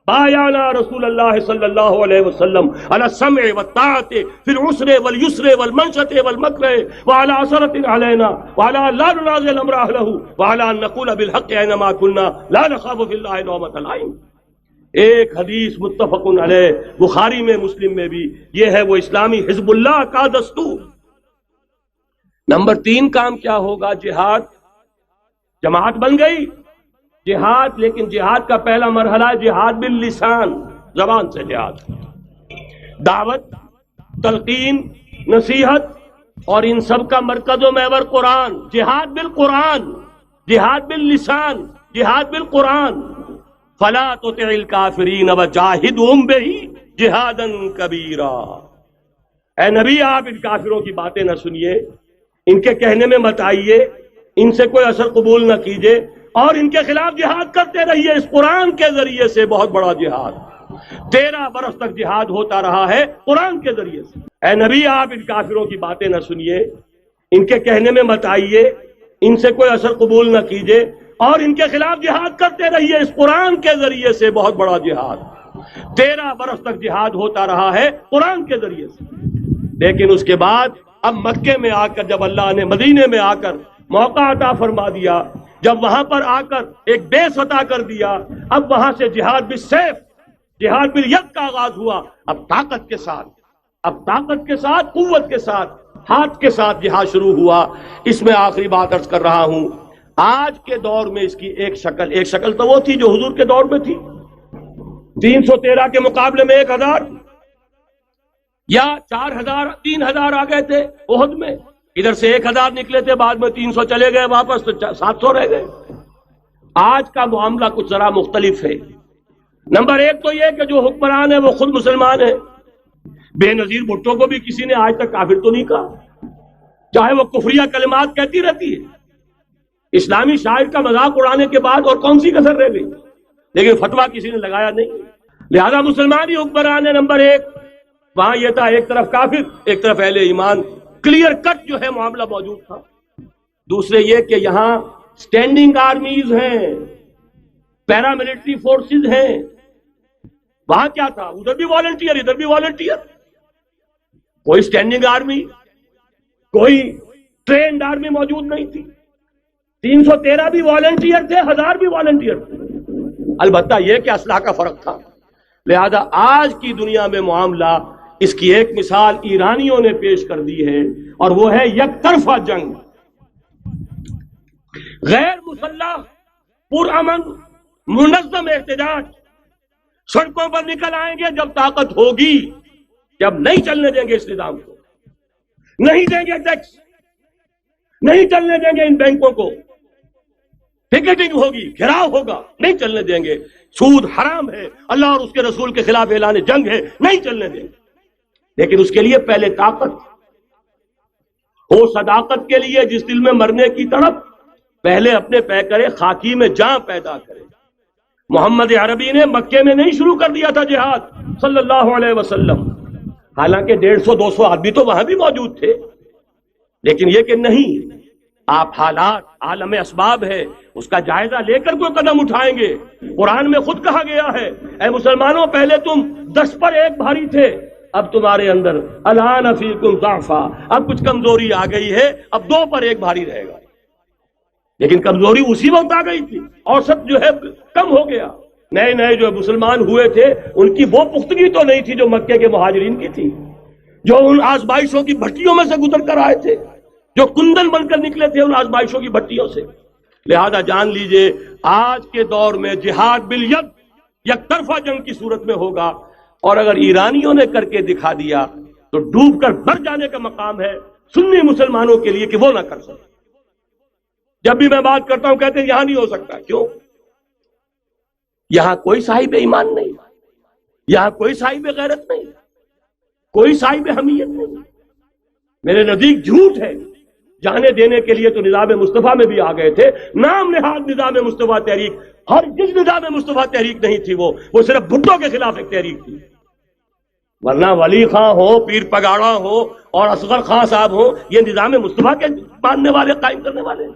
بایعنا رسول اللہ صلی اللہ علیہ وسلم علی السمع والطاعۃ فی العسر والیسر والمنشط والمکرہ وعلی عثرۃ علینا وعلی لا ننازع الامر اہلہ وعلی ان نقول بالحق اینما کنا لا نخاف فی اللہ لومۃ لائم. ایک حدیث متفق علیہ، بخاری میں مسلم میں بھی. یہ ہے وہ اسلامی حزب اللہ کا دستور. نمبر 3 کام کیا ہوگا؟ جہاد. جماعت بن گئی جہاد، لیکن جہاد کا پہلا مرحلہ ہے جہاد باللسان، زبان سے جہاد. دعوت، تلقین، نصیحت، اور ان سب کا مرکز و محور قرآن. جہاد بالقرآن، جہاد باللسان، جہاد بالقرآن. فلا تطع الکافرین وجاہدہم بہ جہادا کبیرا. اے نبی آپ ان کافروں کی باتیں نہ سنیے، ان کے کہنے میں مت آئیے، ان سے کوئی اثر قبول نہ کیجیے، اور ان کے خلاف جہاد کرتے رہیے اس قرآن کے ذریعے سے. بہت بڑا جہاد 13 برس تک جہاد ہوتا رہا ہے قرآن کے ذریعے سے. اے نبی آپ ان کافروں کی باتیں نہ سنیے، ان کے کہنے میں مت آئیے، ان سے کوئی اثر قبول نہ کیجیے، اور ان کے خلاف جہاد کرتے رہیے اس قرآن کے ذریعے سے. بہت بڑا جہاد 13 برس تک جہاد ہوتا رہا ہے قرآن کے ذریعے سے. لیکن اس کے بعد اب مکے میں آ کر، جب اللہ نے مدینے میں آ کر موقع عطا فرما دیا، جب وہاں پر آ کر ایک بیس عطا کر دیا، اب وہاں سے جہاد بالسیف، جہاد بالید کا آغاز ہوا. اب طاقت کے ساتھ، اب طاقت کے ساتھ، قوت کے ساتھ، ہاتھ کے ساتھ جہاد شروع ہوا. اس میں آخری بات عرض کر رہا ہوں، آج کے دور میں اس کی ایک شکل تو وہ تھی جو حضور کے دور میں تھی. 313 کے مقابلے میں 1000 یا 4000 3000 آ گئے تھے احد میں. ادھر سے 1000 نکلے تھے، بعد میں 300 چلے گئے واپس، تو 700 رہ گئے. آج کا معاملہ کچھ ذرا مختلف ہے. نمبر 1 تو یہ کہ جو حکمران ہے وہ خود مسلمان ہے. بے نظیر بھٹو کو بھی کسی نے آج تک کافر تو نہیں کہا، چاہے وہ کفریہ کلمات کہتی رہتی ہے. اسلامی شاعر کا مذاق اڑانے کے بعد اور کون سی کسر رہ گئی؟ لیکن فتویٰ کسی نے لگایا نہیں. لہذا مسلمان ہی حکمران ہے. نمبر 1 وہاں یہ تھا، ایک طرف کافر، ایک طرف اہل ایمان. کلیئر کٹ جو ہے معاملہ موجود تھا. دوسرے یہ کہ یہاں سٹینڈنگ آرمیز ہیں، پیراملٹری فورسز ہیں. وہاں کیا تھا؟ ادھر بھی والنٹیئر، ادھر بھی والنٹیئر. کوئی سٹینڈنگ آرمی، کوئی ٹرینڈ آرمی موجود نہیں تھی. 313 بھی والنٹیئر تھے، 1000 بھی والنٹیئر تھے. البتہ یہ کہ اسلحہ کا فرق تھا. لہذا آج کی دنیا میں معاملہ، اس کی ایک مثال ایرانیوں نے پیش کر دی ہے، اور وہ ہے یک طرفہ جنگ. غیر مسلح، پرامن، منظم احتجاج. سڑکوں پر نکل آئیں گے جب طاقت ہوگی، جب نہیں چلنے دیں گے اس نظام کو، نہیں دیں گے ٹیکس، نہیں چلنے دیں گے ان بینکوں کو. پکیٹنگ ہوگی، گھراؤ ہوگا، نہیں چلنے دیں گے. سود حرام ہے، اللہ اور اس کے رسول کے خلاف اعلان جنگ ہے، نہیں چلنے دیں گے. لیکن اس کے لیے پہلے طاقت ہو. صداقت کے لیے جس دل میں مرنے کی تڑپ، پہلے اپنے پیکرے خاکی میں جان پیدا کرے. محمد عربی نے مکے میں نہیں شروع کر دیا تھا جہاد صلی اللہ علیہ وسلم. حالانکہ 150-200 آدمی تو وہاں بھی موجود تھے، لیکن یہ کہ نہیں، آپ حالات عالم اسباب ہے اس کا جائزہ لے کر کوئی قدم اٹھائیں گے۔ قرآن میں خود کہا گیا ہے اے مسلمانوں پہلے تم 10 پر 1 بھاری تھے، اب تمہارے اندر الآن فیکم ضعفا، اب کچھ کمزوری آ گئی ہے، اب 2 پر 1 بھاری رہے گا۔ لیکن کمزوری اسی وقت آ گئی تھی، اوسط جو ہے کم ہو گیا۔ نئے نئے جو مسلمان ہوئے تھے ان کی وہ پختگی تو نہیں تھی جو مکے کے مہاجرین کی تھی، جو ان آزمائشوں کی بھٹیوں میں سے گزر کر آئے تھے، جو کندن بن کر نکلے تھے ان آزمائشوں کی بھٹیوں سے۔ لہذا جان لیجئے آج کے دور میں جہاد بالید یک طرفہ جنگ کی صورت میں ہوگا، اور اگر ایرانیوں نے کر کے دکھا دیا تو ڈوب کر مر جانے کا مقام ہے سنی مسلمانوں کے لیے کہ وہ نہ کر سکے۔ جب بھی میں بات کرتا ہوں کہتے ہیں یہاں نہیں ہو سکتا، کیوں؟ یہاں کوئی صاحب ایمان نہیں، یہاں کوئی صاحب غیرت نہیں، کوئی صاحب حمیت نہیں۔ میرے نزدیک جھوٹ ہے۔ جانے دینے کے لیے تو نظام مصطفیٰ میں بھی آ گئے تھے، نام نہاد نظام مصطفیٰ تحریک، ہر جس نظام مصطفیٰ تحریک نہیں تھی وہ صرف بھٹو کے خلاف ایک تحریک تھی، ورنہ ولی خان ہو، پیر پگاڑا ہو اور اصغر خان صاحب ہو، یہ نظام مصطفیٰ کے ماننے والے قائم کرنے والے ہیں،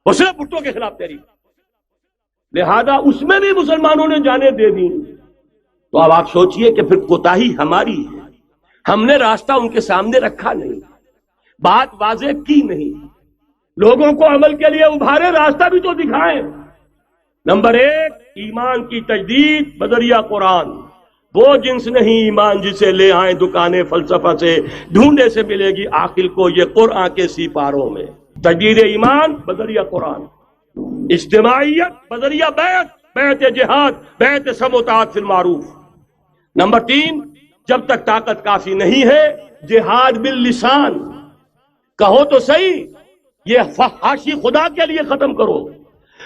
وہ صرف بھٹو کے خلاف تحریک۔ لہذا اس میں بھی مسلمانوں نے جانیں دے دی، تو اب آپ سوچئے کہ پھر کوتاہی ہماری ہے، ہم نے راستہ ان کے سامنے رکھا نہیں، بات واضح کی نہیں، لوگوں کو عمل کے لیے ابھارے، راستہ بھی تو دکھائیں۔ نمبر 1 ایمان کی تجدید بذریعہ قرآن، وہ جنس نہیں ایمان جسے لے آئیں دکانیں فلسفہ سے، ڈھونڈے سے ملے گی عاقل کو یہ قرآن کے سیپاروں میں۔ تجدید ایمان بذریعہ قرآن، اجتماعیت بذریعہ بیعت جہاد، بیعت سم و طاعت فی المعروف۔ نمبر 3 جب تک طاقت کافی نہیں ہے جہاد باللسان، کہو تو صحیح یہ فحاشی خدا کے لیے ختم کرو،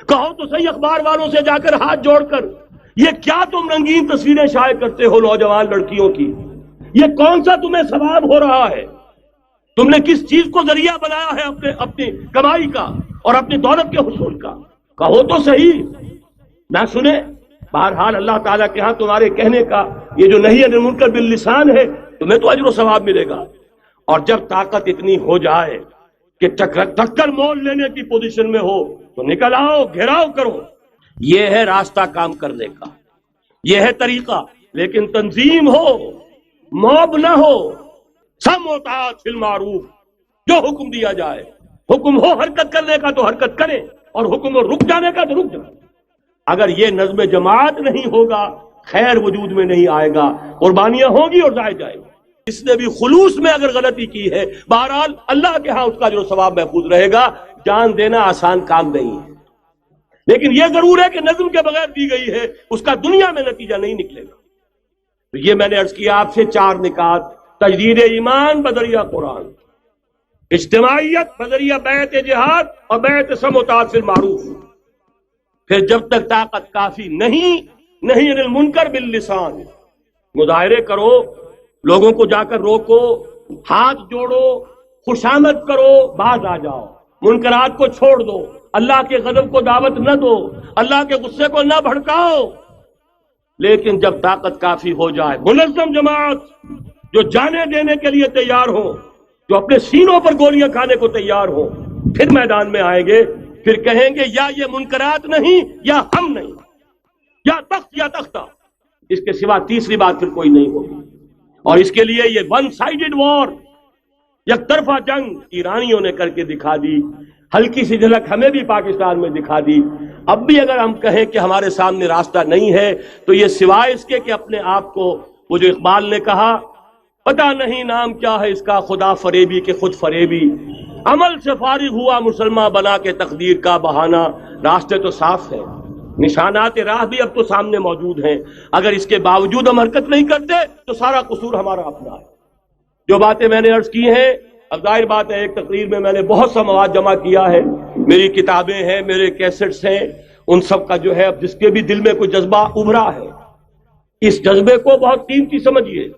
کہو تو صحیح اخبار والوں سے جا کر ہاتھ جوڑ کر یہ کیا تم رنگین تصویریں شائع کرتے ہو نوجوان لڑکیوں کی، یہ کون سا تمہیں ثواب ہو رہا ہے، تم نے کس چیز کو ذریعہ بنایا ہے اپنی کمائی کا اور اپنی دولت کے حصول کا، کہو تو صحیح، نہ سنے۔ بہرحال اللہ تعالیٰ کے ہاں تمہارے کہنے کا یہ جو نہی عن المنکر باللسان ہے تمہیں تو اجر و ثواب ملے گا، اور جب طاقت اتنی ہو جائے کہ ٹکر مول لینے کی پوزیشن میں ہو تو نکل آؤ، گھیراؤ کرو۔ یہ ہے راستہ کام کرنے کا، یہ ہے طریقہ، لیکن تنظیم ہو، موب نہ ہو، سم و طاعت فی المعروف، جو حکم دیا جائے، حکم ہو حرکت کرنے کا تو حرکت کرے، اور حکم ہو رک جانے کا تو رک جائے۔ اگر یہ نظم جماعت نہیں ہوگا خیر وجود میں نہیں آئے گا، قربانیاں ہوں گی اور ضائع جائے گی۔ اس نے بھی خلوص میں اگر غلطی کی ہے بہرحال اللہ کے ہاں اس کا جو ثواب محفوظ رہے گا۔ جان دینا آسان کام نہیں ہے، لیکن یہ ضرور ہے کہ نظم کے بغیر دی گئی ہے اس کا دنیا میں نتیجہ نہیں نکلے گا۔ تو یہ میں نے عرض کیا آپ سے 4 نکات: تجدید ایمان بذریعہ قرآن، اجتماعیت بذریعہ بیعت جہاد اور بیعت سم و طاعت فی المعروف۔ پھر جب تک طاقت کافی نہیں عن المنکر باللسان، مظاہرے کرو، لوگوں کو جا کر روکو، ہاتھ جوڑو، خوشامد کرو، باز آ جاؤ، منکرات کو چھوڑ دو، اللہ کے غضب کو دعوت نہ دو، اللہ کے غصے کو نہ بھڑکاؤ۔ لیکن جب طاقت کافی ہو جائے، منظم جماعت جو جانے دینے کے لیے تیار ہو، جو اپنے سینوں پر گولیاں کھانے کو تیار ہو، پھر میدان میں آئیں گے، پھر کہیں گے یا یہ منکرات نہیں یا ہم نہیں، یا تخت یا تختہ، اس کے سوا تیسری بات پھر کوئی نہیں ہوگی۔ اور اس کے لیے یہ ون سائیڈڈ وار، یک طرفہ جنگ ایرانیوں نے کر کے دکھا دی، ہلکی سی جھلک ہمیں بھی پاکستان میں دکھا دی۔ اب بھی اگر ہم کہیں کہ ہمارے سامنے راستہ نہیں ہے تو یہ سوائے اس کے کہ اپنے آپ کو، وہ جو اقبال نے کہا پتہ نہیں نام کیا ہے اس کا، خدا فریبی کہ خود فریبی، عمل سے فارغ ہوا مسلمان بنا کے تقدیر کا بہانہ۔ راستے تو صاف ہیں، نشانات راہ بھی اب تو سامنے موجود ہیں، اگر اس کے باوجود ہم حرکت نہیں کرتے تو سارا قصور ہمارا اپنا ہے۔ جو باتیں میں نے عرض کی ہیں، اب ظاہر بات ہے ایک تقریر میں میں نے بہت سا مواد جمع کیا ہے، میری کتابیں ہیں، میرے کیسٹس ہیں، ان سب کا جو ہے اب جس کے بھی دل میں کوئی جذبہ ابھرا ہے، اس جذبے کو بہت قیمتی سمجھیے،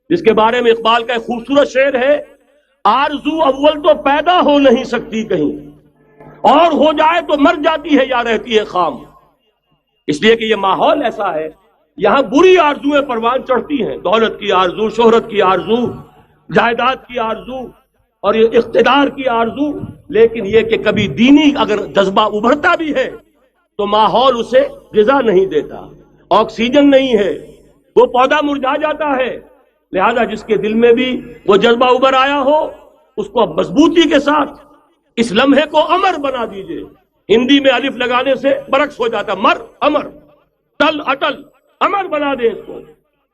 جس کے بارے میں اقبال کا ایک خوبصورت شعر ہے: آرزو اول تو پیدا ہو نہیں سکتی کہیں، اور ہو جائے تو مر جاتی ہے یا رہتی ہے خام۔ اس لیے کہ یہ ماحول ایسا ہے، یہاں بری آرزویں پروان چڑھتی ہیں، دولت کی آرزو، شہرت کی آرزو، جائیداد کی آرزو اور اقتدار کی آرزو، لیکن یہ کہ کبھی دینی اگر جذبہ ابھرتا بھی ہے تو ماحول اسے غذا نہیں دیتا، آکسیجن نہیں ہے، وہ پودا مرجھا جاتا ہے۔ لہذا جس کے دل میں بھی وہ جذبہ ابھر آیا ہو اس کو مضبوطی کے ساتھ اس لمحے کو امر بنا دیجئے۔ ہندی میں الف لگانے سے برعکس ہو جاتا، مر امر، ٹل اٹل، امر بنا دے اس کو،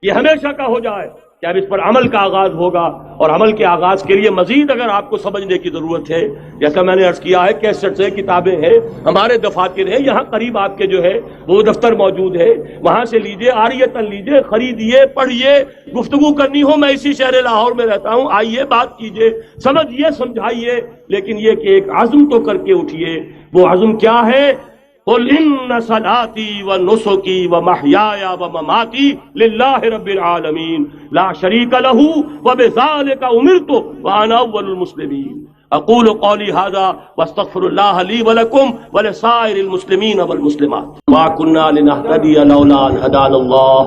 یہ ہمیشہ کا ہو جائے کہ اب اس پر عمل کا آغاز ہوگا۔ اور عمل کے آغاز کے لیے مزید اگر آپ کو سمجھنے کی ضرورت ہے، جیسا میں نے عرض کیا ہے، کیسٹ سے کتابیں ہیں، ہمارے دفاتر ہیں، یہاں قریب آپ کے جو ہے وہ دفتر موجود ہے، وہاں سے لیجئے، عاریتاً لیجئے، خریدیے، پڑھیے۔ گفتگو کرنی ہو، میں اسی شہر لاہور میں رہتا ہوں، آئیے بات کیجئے، سمجھیے، سمجھائیے، لیکن یہ کہ ایک عزم تو کر کے اٹھیے۔ وہ عزم کیا ہے؟ قل ان صلاتي ونسكي ومحياي ومماتي لله رب العالمين لا شريك له وبذلك امرت وانا اول المسلمين اقول قولي هذا واستغفر الله لي ولكم ولسائر المسلمين والمسلمات ما كنا لنهتدي لولا ان هدانا الله۔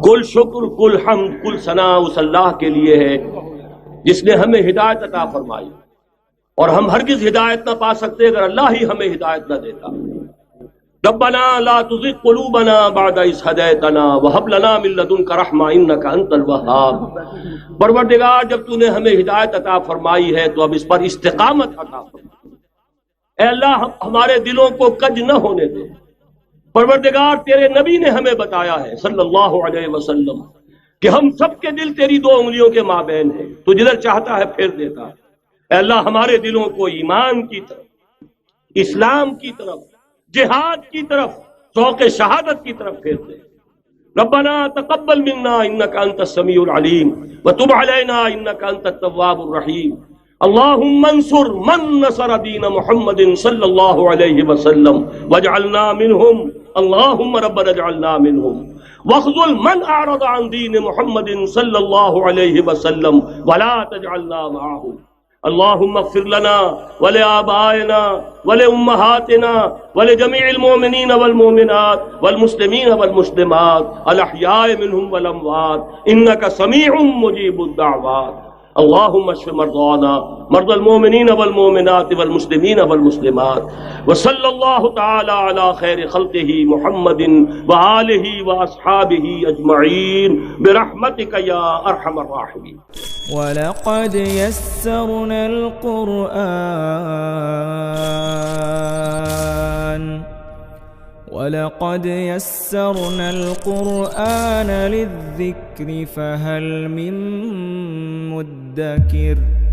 کل شکر، کل حمد، کل ثنا اس اللہ کے لیے ہے جس نے ہمیں ہدایت عطا فرمائی، اور ہم ہرگز ہدایت نہ پا سکتے اگر اللہ ہی ہمیں ہدایت نہ دیتا۔ ربنا لا تزغ قلوبنا بعد إذ هديتنا وهب لنا من لدنك رحمة إنك أنت الوهاب۔ پروردگار جب تو نے ہمیں ہدایت عطا فرمائی ہے تو اب اس پر استقامت عطا فرما۔ اے اللہ ہمارے دلوں کو کج نہ ہونے دے۔ پروردگار تیرے نبی نے ہمیں بتایا ہے صلی اللہ علیہ وسلم کہ ہم سب کے دل تیری دو انگلیوں کے مابین ہیں، تو جدھر چاہتا ہے پھیر دیتا ہے۔ اے اللہ ہمارے دلوں کو ایمان کی طرف، اسلام کی طرف، جہاد کی طرف، ذوق شہادت کی طرف پھیر دے۔ ربنا تقبل منا انك انت السميع العليم وتب علينا انك انت التواب الرحيم۔ اللهم انصر من نصر دين محمد صلى الله عليه وسلم واجعلنا منهم، اللهم ربنا اجعلنا منهم، واخذل من اعرض عن دين محمد صلى الله عليه وسلم ولا تجعلنا معهم۔ اللهم اغفر لنا ولآبائنا ولأمهاتنا ولجميع المؤمنين والمؤمنات والمسلمين والمسلمات الأحياء منهم والأموات إنك سميع مجيب الدعوات۔ اللهم اشف مرضانا، مرضى المؤمنين والمؤمنات والمسلمين والمسلمات، وصلى الله تعالى على خير خلقه محمد وآله وأصحابه أجمعين برحمتك يا أرحم الراحمين۔ وَلَقَدْ يَسَّرْنَا الْقُرْآنَ لِلذِّكْرِ فَهَلْ مِن مُّدَّكِرٍ۔